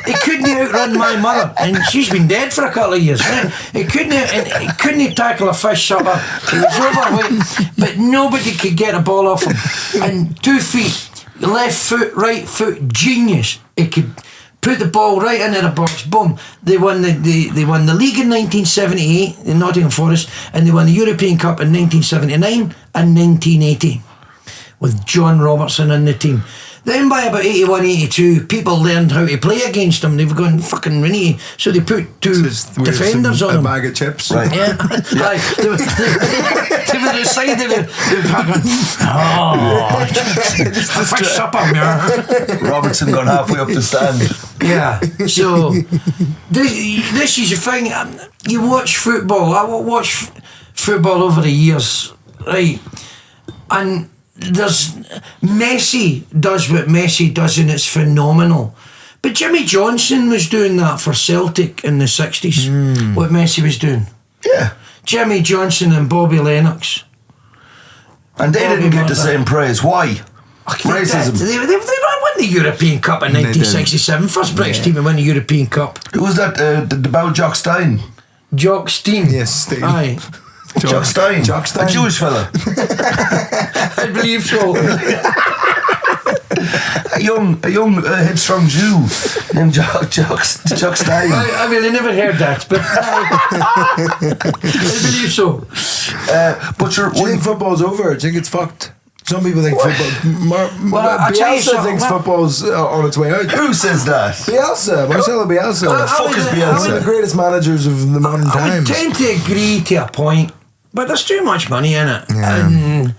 He couldn't outrun my mother, and she's been dead for a couple of years. Right? He couldn't tackle a fish supper. He was overweight, but nobody could get a ball off him. And 2 feet. Left foot, right foot, genius. He could put the ball right into the box. Boom! They won the league in 1978 in Nottingham Forest, and they won the European Cup in 1979 and 1980 with John Robertson in the team. Then by about 81, 82, people learned how to play against him. They were going fucking renty, so they put 2 defenders on him. A bag of chips. Right. Yeah, like they were the side of the pack going, oh, a fish supper, man. Robertson gone halfway up the stand. Yeah, so this is the thing. You watch football. I watch football over the years, right? And there's Messi does what Messi does, and it's phenomenal. But Jimmy Johnson was doing that for Celtic in the 60s. What Messi was doing. Yeah. Jimmy Johnson and Bobby Lennox. And they didn't get the same praise. Why? Racism. They won the European Cup in 1967. First British team to win the European Cup. Who was that? The Bell Jock Stein. Jock Stein. Yes, Stein. Aye. Jock Stein. Jock Stein. A Jewish fella. I believe so. a young headstrong Jew named Jock Stein. I really never heard that, but I believe so. But Do you think football's over? Do you think it's fucked? Some people think football. I'll tell you Bielsa something. thinks football's on its way out. Who says that? Bielsa, Marcelo Bielsa. Who the fuck is One of Bielsa? the greatest managers of the modern I would times. tend to agree to a point, but there's too much money in it. Yeah. And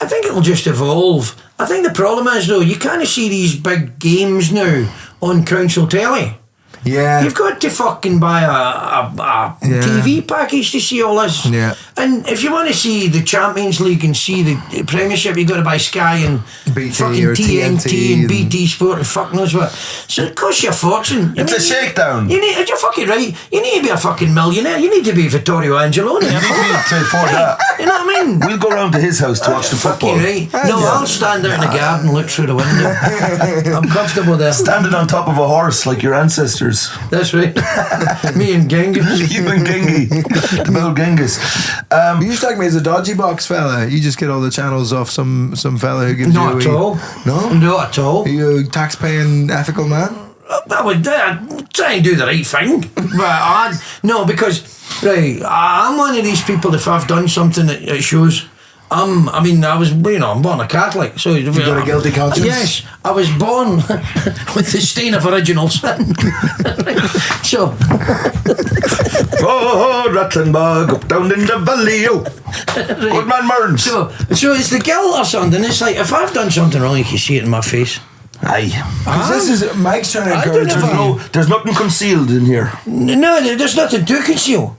I think it'll just evolve. I think the problem is, though, you can't see these big games now on council telly. Yeah. You've got to fucking buy a TV package to see all this. Yeah. And if you want to see the Champions League and see the Premiership, you've got to buy Sky and BT fucking or TNT and and BT Sport and fuck knows what. So it costs you a fortune. It's a shakedown. You're fucking right. You need to be a fucking millionaire. You need to be Vittorio Angelone. You need to afford that. You know what I mean? We'll go round to his house to watch the football. Fucking right. No, I'll stand out in the garden and look through the window. I'm comfortable there. Standing on top of a horse like your ancestors. That's right. Me and Genghis. You and Genghis. The old Genghis. You used to like me as a dodgy box fella. You just get all the channels off some fella who gives Not you at all. No? Not at all. Are you a tax-paying ethical man? I would try and do the right thing. But no, because, right, I'm one of these people, if I've done something that shows... I'm born a Catholic, so you've got a guilty conscience. Yes, I was born with the stain of original sin. So, Rattenbug, up down in the valley, oh. Good man, Mearns. So it's the guilt or something. It's like if I've done something wrong, you can see it in my face. Aye. Because this is Mike's trying to encourage you. There's nothing concealed in here. No, there's nothing to conceal.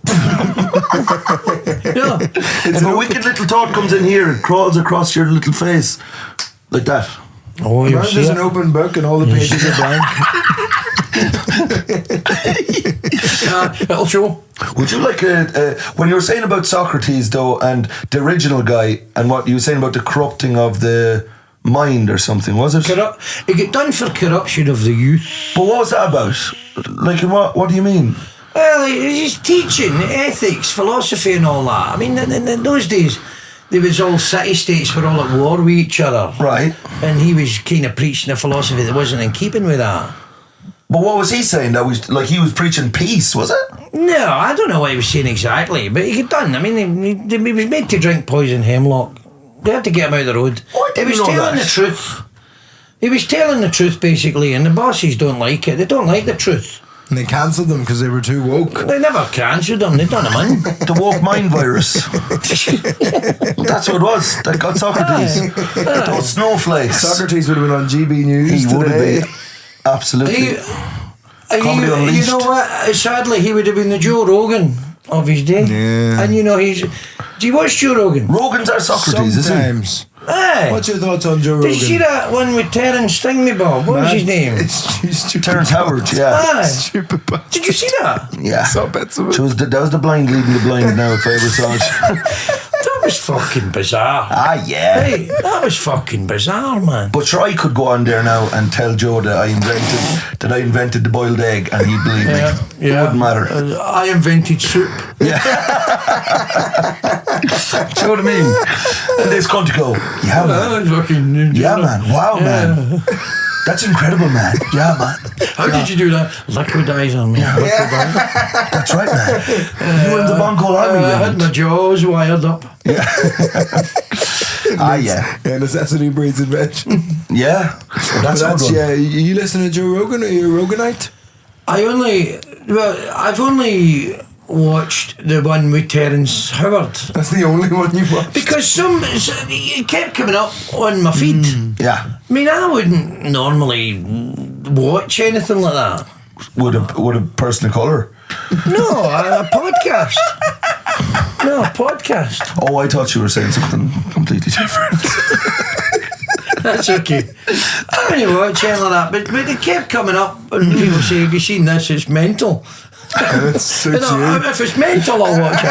No. If a wicked little thought comes in here, it crawls across your little face. Like that. Oh, you'll see There's it. an open book and all the pages are blank. It'll show. Would you like when you were saying about Socrates though, and the original guy, and what you were saying about the corrupting of the mind or something, was it? It get done for corruption of the youth. But what was that about? Like, what do you mean? Well, he's teaching ethics, philosophy and all that. I mean, in those days, there was all city-states were all at war with each other. Right. And he was kind of preaching a philosophy that wasn't in keeping with that. But what was he saying? That was like he was preaching peace, was it? No, I don't know what he was saying exactly, but he got done. I mean, he was made to drink poison hemlock. They had to get him out of the road. He was telling the truth. He was telling the truth, basically, and the bosses don't like it. They don't like the truth. And they cancelled them because they were too woke. They never cancelled him. They done him in. The woke mind virus. That's what it was. That got Socrates. Those snowflakes. Socrates would have been on GB News He today. would have been. Absolutely. Comedy Unleashed. You know what? Sadly, he would have been the Joe Rogan of his day. Yeah. And do you watch Joe Rogan? Rogan's our Socrates, isn't he? Sometimes. Aye. What's your thoughts on Joe Rogan? Did you see that one with Terence Thingmybob? What was his name? It's Terence Howard, yeah. Aye. Stupid bastard. Did you see that? Yeah. Saw bits of it. That was the blind leading the blind now, if I ever saw it. That was fucking bizarre. Ah, yeah. Hey, that was fucking bizarre, man. But sure, I could go on there now and tell Joe that I invented the boiled egg, and he'd believe me. It wouldn't matter. I invented soup. Yeah. Do you know what I mean? And this cunt to go, yeah, man. Yeah, man. Wow, man. That's incredible, man. Yeah, man. How did you do that? Liquidizer, man. Yeah. That's right, man. You and the Mongol army. I had my jaws wired up. Yeah. Yeah, necessity breeds invention. Yeah. That's you listen to Joe Rogan? Are you a Roganite? I've only watched the one with Terence Howard. That's the only one you've watched? Because it kept coming up on my feed. Yeah. I mean, I wouldn't normally watch anything like that. Would a person of colour? No, a podcast. No, a podcast. Oh, I thought you were saying something completely different. That's okay. I don't even watch anything like that, but it kept coming up and people say, have you seen this? It's mental. It suits you. If it's mental, I'll watch it.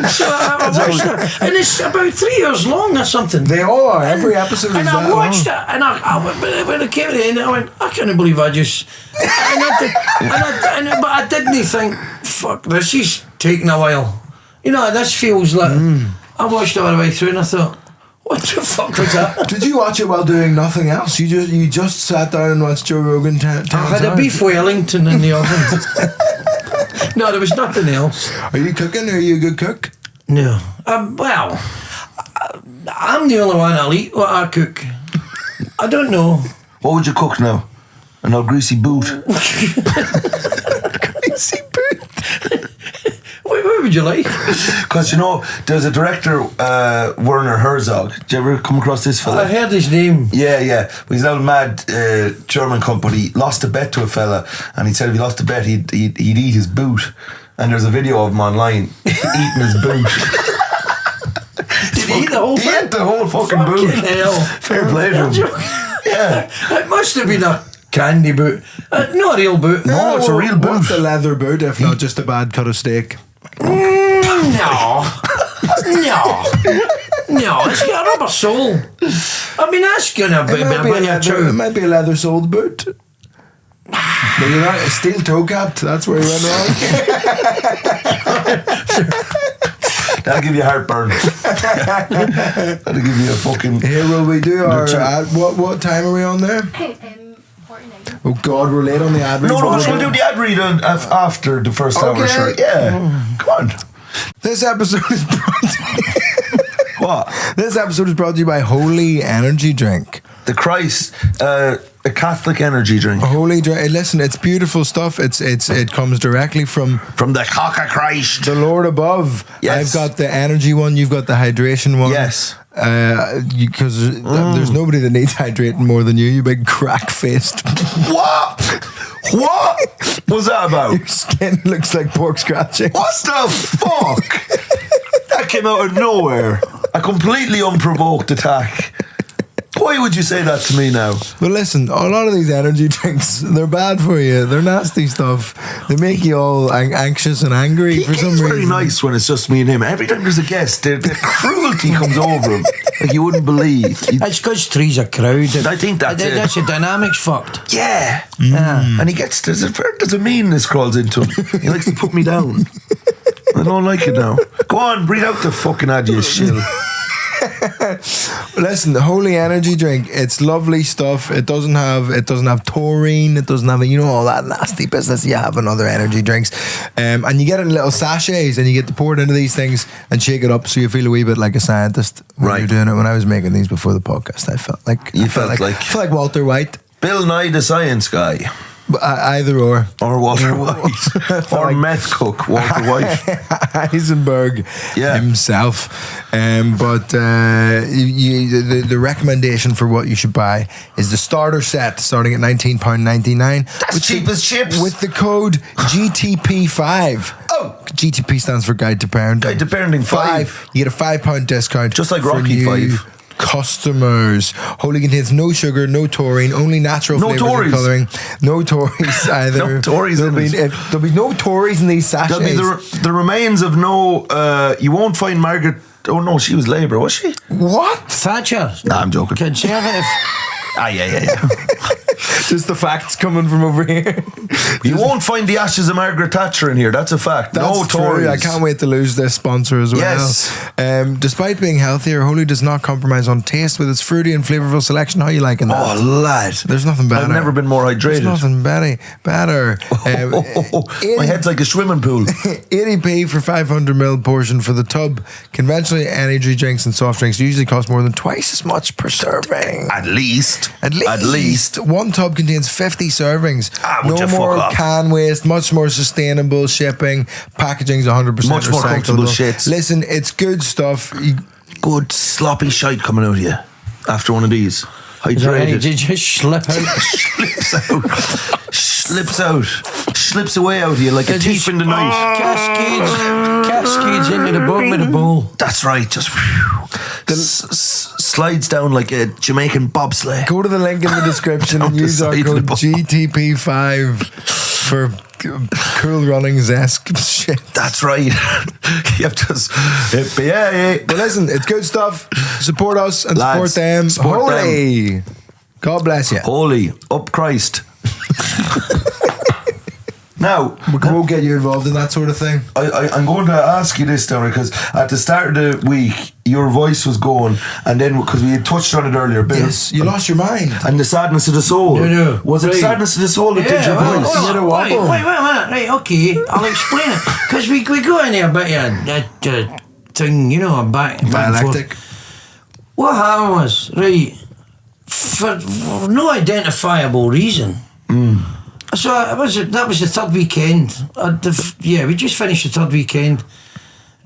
So I watched it, and it's about 3 years long or something. They all are. Every episode is and that I watched long. it, and when it came to the end, I went, I can't believe I just. But I didn't think, fuck, this is taking a while. You know, this feels like. I watched it all the way through, and I thought, what the fuck was that? Did you watch it while doing nothing else? You just sat down and watched Joe Rogan. I had a beef Wellington in the oven. No, there was nothing else. Are you cooking? Are you a good cook? No. Well, I'm the only one that'll eat what I cook. I don't know. What would you cook now? An old greasy boot. Greasy boot. What would you like? Because, you know, there's a director, Werner Herzog. Did you ever come across this fella? I heard his name. Yeah. He's an old mad German company. Lost a bet to a fella, and he said if he lost a bet, he'd eat his boot. And there's a video of him online eating his boot. Did he eat the whole He ate the whole fucking boot. Hell. Fair play to him. Yeah. It must have been a candy boot. Not a real boot. No, it's a real boot. What's a leather boot if not just a bad cut of steak? No, it's got a rubber sole. I mean, that's gonna be a bit of It true. might be a leather soled boot. Maybe not a steel toe capped. That's where he went wrong. That'll give you heartburn. That'll give you a fucking... Here will we do our ad. What time are we on there? 49. Oh God, we're late on the ad read. No, we'll do the ad read after the first hour, sure. Yeah. Come on. This episode is brought What? This episode is brought to you by Holy Energy Drink. The Christ, a Catholic energy drink. Holy Drink. Listen, it's beautiful stuff. It comes directly from the cock of Christ. the Lord above. Yes. I've got the energy one. You've got the hydration one. Yes. Because there's nobody that needs hydrating more than you big crack-faced. What? What was that about? Your skin looks like pork scratching. What the fuck? That came out of nowhere. A completely unprovoked attack. Why would you say that to me now? Well, listen, a lot of these energy drinks, they're bad for you. They're nasty stuff. They make you all anxious and angry for some reason. He's very nice when it's just me and him. Every time there's a guest, the cruelty comes over him. Like you wouldn't believe. It's because three's a crowd. I think that's it. That's the dynamic's fucked. Yeah. Yeah. And he gets, there's a meanness crawls into him. He likes to put me down. I don't like it now. Go on, read out the fucking ad, you shill. Listen, the Holy Energy Drink, it's lovely stuff. It doesn't have taurine. It doesn't have all that nasty business you have in other energy drinks. And you get it in little sachets, and you get to pour it into these things and shake it up, so you feel a wee bit like a scientist when you're doing it. When I was making these before the podcast, I felt like I felt like Walter White, Bill Nye the Science Guy. Either or Walter White or meth cook Walter White. Heisenberg himself. But the recommendation for what you should buy is the starter set starting at £19.99. That's cheap as chips. With the code GTP5. Oh, GTP stands for Guide to Parenting. Guide to Parenting 5. You get a £5 discount. Just like for Rocky new 5. Customers. Holy contains no sugar, no taurine, only natural flavors and colouring. No Tories either. No Tories there'll be no Tories in these sachets. There'll be the remains of no. You won't find Margaret. Oh no, she was Labour, was she? What? Thatcher. Nah, I'm joking. Conservative. Yeah. Just the facts coming from over here. You won't find the ashes of Margaret Thatcher in here. That's a fact. That's no Tories. true. I can't wait to lose this sponsor as well. Yes. Despite being healthier, Holy does not compromise on taste with its fruity and flavourful selection. How are you liking that? Oh, lad. There's nothing better. I've never been more hydrated. There's nothing better. My head's like a swimming pool. 80p for 500ml portion for the tub. Conventionally, energy drinks and soft drinks usually cost more than twice as much per serving. At least. One tub contains 50 servings. No more can waste, much more sustainable shipping. Packaging's 100% much more comfortable shit. Listen, it's good stuff. Good sloppy shite coming out of you after one of these. Hydrated. Did you slip out? Slips away out of you like a thief in the night. Cascades into the bottom of the bowl. That's right. Just slides down like a Jamaican bobsleigh. Go to the link in the description and use our code GTP5 for cool runnings-esque shit. That's right. You have to. But listen, it's good stuff. Support us and Lads, support them. support Holy. God bless you. Holy. Up Christ. Now, we won't get you involved in that sort of thing. I'm going to ask you this, Darren, because at the start of the week, your voice was going, and then because we had touched on it earlier, Bill. Yes, you lost your mind. And the sadness of the soul. No. Was it sadness of the soul that did your voice? Wait a minute. Right, okay, I'll explain it. Because we go in there a bit of that thing, back Dialectic. and forth. What happened was, right, for no identifiable reason. So that was the third weekend. We just finished the third weekend,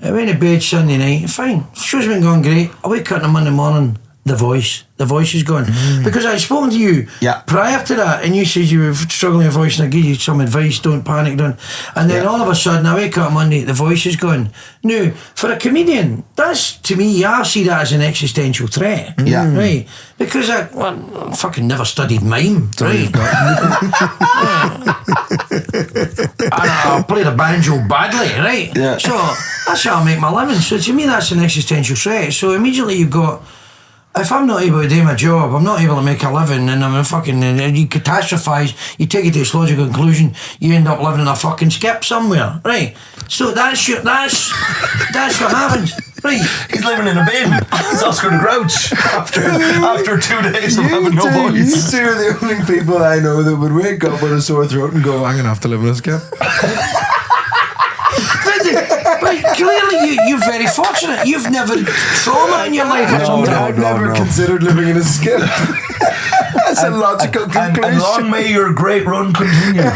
I went to bed Sunday night, fine. Show's been going great. I wake up on Monday morning, the voice is gone. Because I'd spoken to you prior to that, and you said you were struggling with voice, and I gave you some advice, don't panic, don't. And then all of a sudden, I wake up Monday, the voice is gone. Now, for a comedian, that's, to me, I see that as an existential threat. Yeah. Right? Because I fucking never studied mime, right? I play the banjo badly, right? Yeah. So that's how I make my living. So to me, that's an existential threat. So immediately you've got, if I'm not able to do my job, I'm not able to make a living, and I'm a fucking, you catastrophise, you take it to its logical conclusion, you end up living in a fucking skip somewhere, right? So that's what happens. Right. He's living in a bin. He's Oscar the Grouch after 2 days of having no voice. You two are the only people I know that would wake up with a sore throat and go, I'm going to have to live in a skip. Right, clearly you're very fortunate. You've never trauma in your life or something. I've never considered living in a skip. That's a logical conclusion. And long may your great run continue.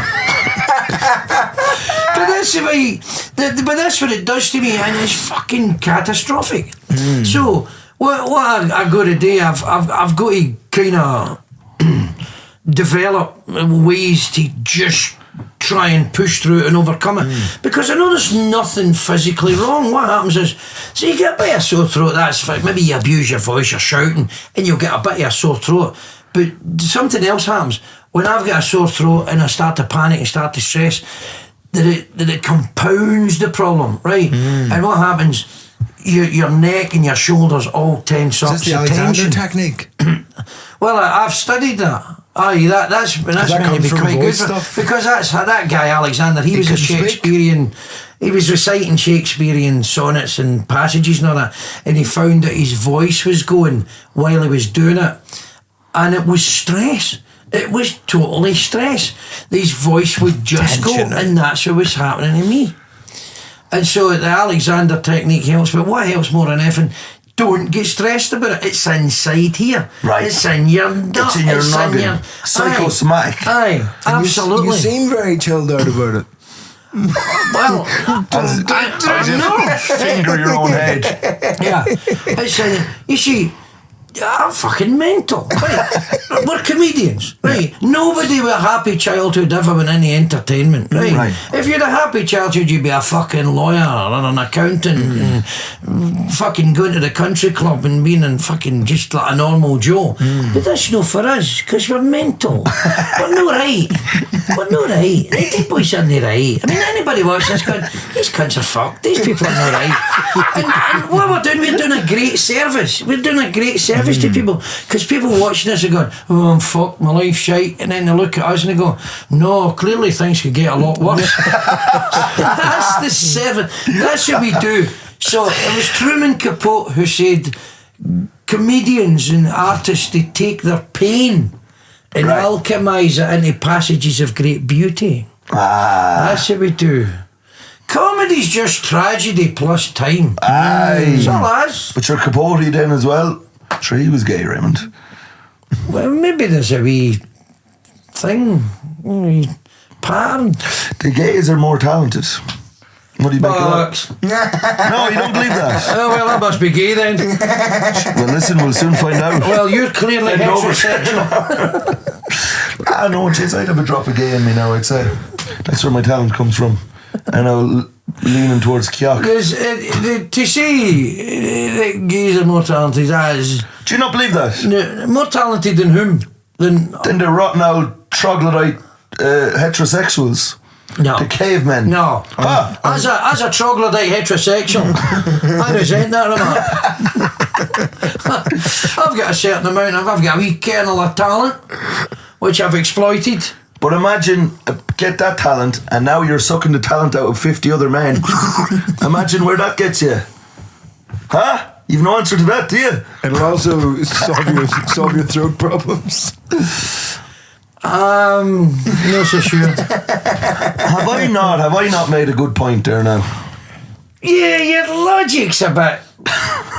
But that's what it does to me, and it's fucking catastrophic. So what I got to do, I've got to kind of develop ways to just try and push through it and overcome it, because I know there's nothing physically wrong. What happens is, so you get a bit of sore throat, that's fine. Maybe you abuse your voice, you're shouting, and you'll get a bit of a sore throat. But something else happens. When I've got a sore throat and I start to panic and start to stress, that it compounds the problem, right? And what happens, your neck and your shoulders all tense up. Is this the Alexander technique? Well, I've studied that. Aye, that's meant to be quite good because that's that guy Alexander. He was a Shakespearean. He was reciting Shakespearean sonnets and passages and all that, and he found that his voice was going while he was doing it, and it was stress. It was totally stress. His voice would just go, and that's what was happening to me. And so the Alexander technique helps, but what helps more than anything? Don't get stressed about it. It's inside here. Right. It's in your gut. It's in your noggin. Psychosomatic. Aye, absolutely. You seem very chilled out about it. Well, no. Finger your own head. Yeah. It's you see, I'm fucking mental. Right? We're comedians, right? Nobody with a happy childhood ever went any entertainment, right? If you'd a happy childhood, you'd be a fucking lawyer or an accountant and fucking going to the country club and being in fucking just like a normal Joe. But that's no for us, because we're mental. We're no right. We're no right. The boys aren't right. I mean, anybody watching this going, these cunts are fucked. These people are no right. And what we're doing a great service. We're doing a great service to people, because people watching this are going, oh, I'm fucked, my life's shite, and then they look at us and they go, no, clearly things could get a lot worse. That's the service. That's what we do. So it was Truman Capote who said comedians and artists, they take their pain and alchemise it into passages of great beauty. That's what we do. Comedy's just tragedy plus time. Aye. That's all that is. But you're Capote then as well. Sure, he was gay, Raymond. Well, maybe there's a wee thing, a wee pattern. The gays are more talented. What do you make of that? No, you don't believe that. Oh, well, I must be gay then. Well, listen, we'll soon find out. Well, you're clearly heterosexual. I know, Chase, I'd have a drop of gay in me now, I'd say. That's where my talent comes from. And I'm leaning towards Kyock. To say that gays are more talented, that is... Do you not believe that? No, more talented than whom? Than the rotten old troglodyte heterosexuals. No. The cavemen. No. As a troglodyte heterosexual, I resent that remark. I've got a certain amount I've got a wee kernel of talent, which I've exploited. But imagine, get that talent, and now you're sucking the talent out of 50 other men. Imagine where that gets you. Huh? You've no answer to that, do you? It'll also solve your throat problems. No so sure. Have I not made a good point there now? Yeah, your logic's a bit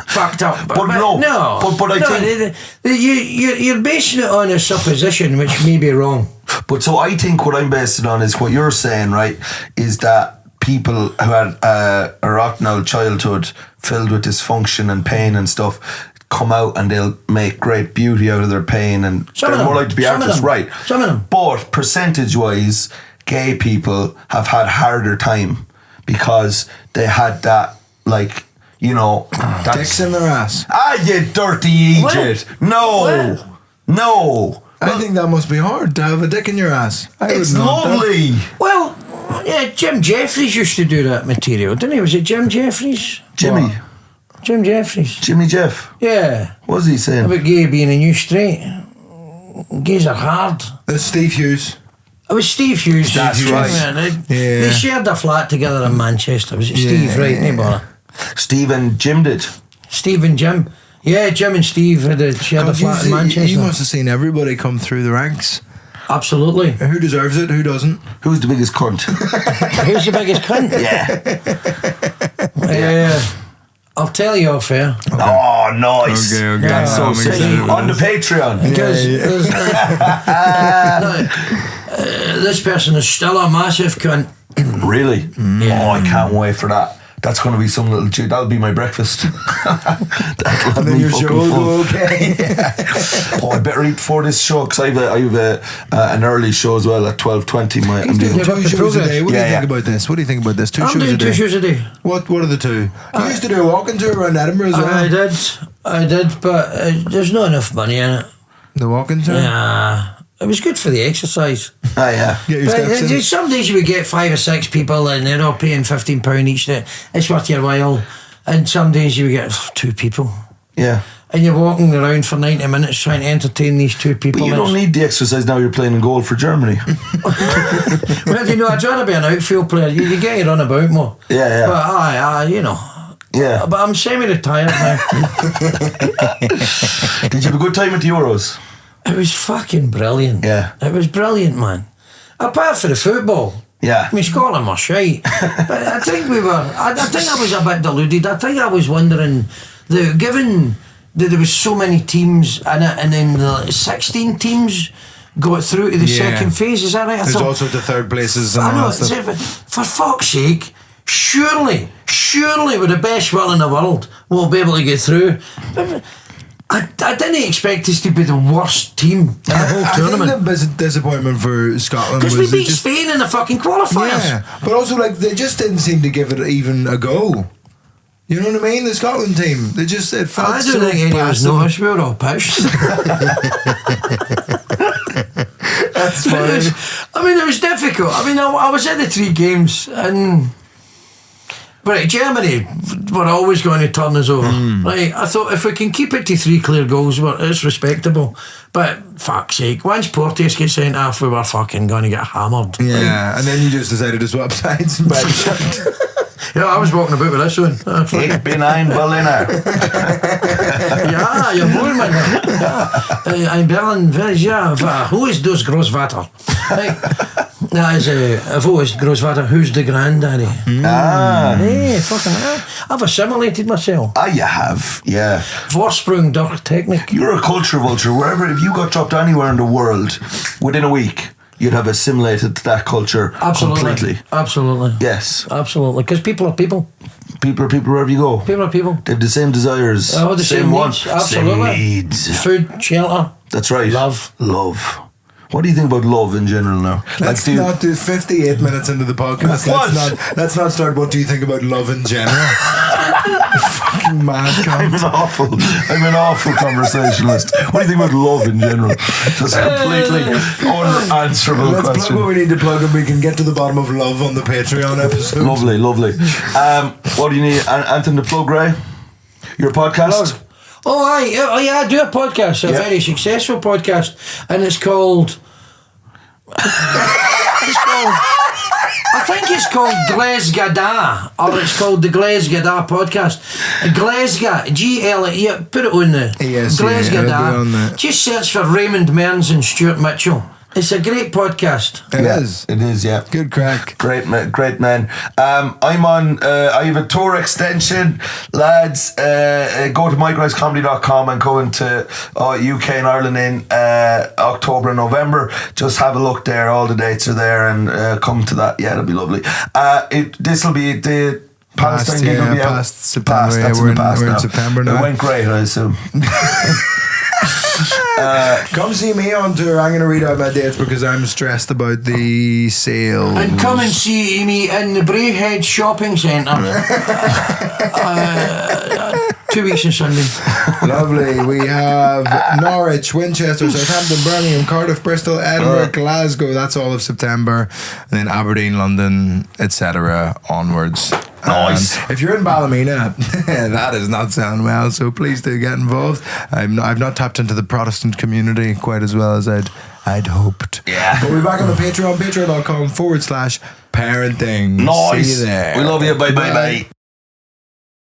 fucked up. But I think... You're basing it on a supposition which may be wrong. But so I think what I'm basing it on is what you're saying, right, is that people who had a rotten old childhood filled with dysfunction and pain and stuff come out and they'll make great beauty out of their pain, and they're more like to be artists, right? Some of them. But percentage-wise, gay people have had harder time because they had that, like, you know, dicks in their ass. You dirty idiot! No. I think that must be hard to have a dick in your ass. It's lovely. Well, yeah, Jim Jeffries used to do that material, didn't he? Was it Jim Jeffries? Jimmy. What? Jim Jeffries. Jimmy Jeff. Yeah. What was he saying? About gay being a new straight. Gays are hard. That's Steve Hughes. It was Steve Hughes. That's right. They shared a flat together in Manchester. Was it Steve, right? Yeah. Steve and Jim did. Steve and Jim. Yeah, Jim and Steve shared a flat in Manchester. You must have seen everybody come through the ranks. Absolutely. Who deserves it? Who doesn't? Who's the biggest cunt? Who's the biggest cunt? Yeah. I'll tell you off air. Okay. Oh, nice. Okay. That's so sick. On the Patreon. Because this person is still a massive cunt. Really? Yeah. Oh, I can't wait for that. That's going to be some little cheat. That'll be my breakfast. That'll and then your show will go okay. Oh, I better eat before this show because I have an early show as well at 12:20. He's doing 2 shows a day. What do you think about this? What do you think about this? I'm doing 2 shows a day. What are the two? You used to do a walking tour around Edinburgh as well. I did, but there's not enough money in it. The walking tour? Yeah. It was good for the exercise. Oh, yeah. Get your steps in. Some days you would get 5 or 6 people and they're all paying £15 each day. It's worth your while. And some days you would get 2 people. Yeah. And you're walking around for 90 minutes trying to entertain these 2 people. But you don't need the exercise now you're playing in goal for Germany. Well, you know, I'd rather be an outfield player. You get to run about more. Yeah. But you know. Yeah. But I'm semi-retired now. Did you have a good time at the Euros? It was fucking brilliant. Yeah. It was brilliant, man. Apart from the football. Yeah. I mean, Scotland were shite. But I think I think I was a bit deluded. I think I was wondering, given that there was so many teams in it, and then the 16 teams got through to the second phase, is that right? There's all sorts of third places and all that stuff. For fuck's sake, surely with the best will in the world, we'll be able to get through. I didn't expect us to be the worst team in the whole tournament. I think the disappointment for Scotland was because we beat Spain in the fucking qualifiers. Yeah, but also they just didn't seem to give it even a go. You know what I mean? The Scotland team, it felt I don't so think any of us passive. noticed. We were all pissed. That's fine. It was difficult. I was at the 3 games and. Right, Germany were always going to turn us over. Right, I thought if we can keep it to 3 clear goals, it's respectable. But fuck's sake, once Porteous gets sent off, we were fucking going to get hammered. Yeah, right? And then you just decided to swap sides and back shot. Yeah, I was walking about with this one. Ich bin ein Berliner. Ja, jawohl, Mann. Ja. Ein Berlin, who is das Großvater? That is, wo is Großvater? Who's the granddaddy? Hey, fucking hell. I've assimilated myself. You have, yeah. Vorsprung durch Technik. You're a culture vulture. If you got dropped anywhere in the world, within a week, you'd have assimilated that culture completely. Absolutely. Yes. Absolutely. Because people are people. People are people wherever you go. People are people. They have the same desires. The same wants. Needs. Absolutely. Same needs. Food, shelter. That's right. Love. What do you think about love in general now? Let's not do 58 minutes into the podcast. Let's not start. What do you think about love in general? Fucking mad cunt. I'm an awful conversationalist. What do you think about love in general? Just a completely unanswerable question. Let's plug what we need to plug and we can get to the bottom of love on the Patreon episode. Lovely. What do you need? Anything to plug, Ray? Your podcast? Oh, yeah, I do a podcast, a very successful podcast, and it's called. I think it's called Glesgada, or it's called the Glesgada podcast. Glesga, G-L-E, put it on there. Yes, Glesgada. Just search for Raymond Mearns and Stuart Mitchell. It's a great podcast. It is. It is, yeah. Good crack. Great man. I'm on, I have a tour extension. Lads, go to mikerisecomedy.com and go into UK and Ireland in October and November. Just have a look there. All the dates are there and come to that. Yeah, it'll be lovely. This will be the Palestine gig will be out. Past September. That's We're in the past in now. September now. It went great, I assume. Come see me on tour. I'm going to read out my dates because I'm stressed about the sale. And come and see me in the Braehead Shopping Centre. 2 weeks on Sunday. Lovely. We have Norwich, Winchester, Southampton, Birmingham, Cardiff, Bristol, Edinburgh, Glasgow. That's all of September. And then Aberdeen, London, etc. onwards. Nice. If you're in Ballymena, that does not sound well, so please do get involved. I've not tapped into the Protestant community quite as well as I'd hoped. Yeah. But we'll be back on the Patreon, patreon.com/parenting. Nice. See you there. We love you. Bye.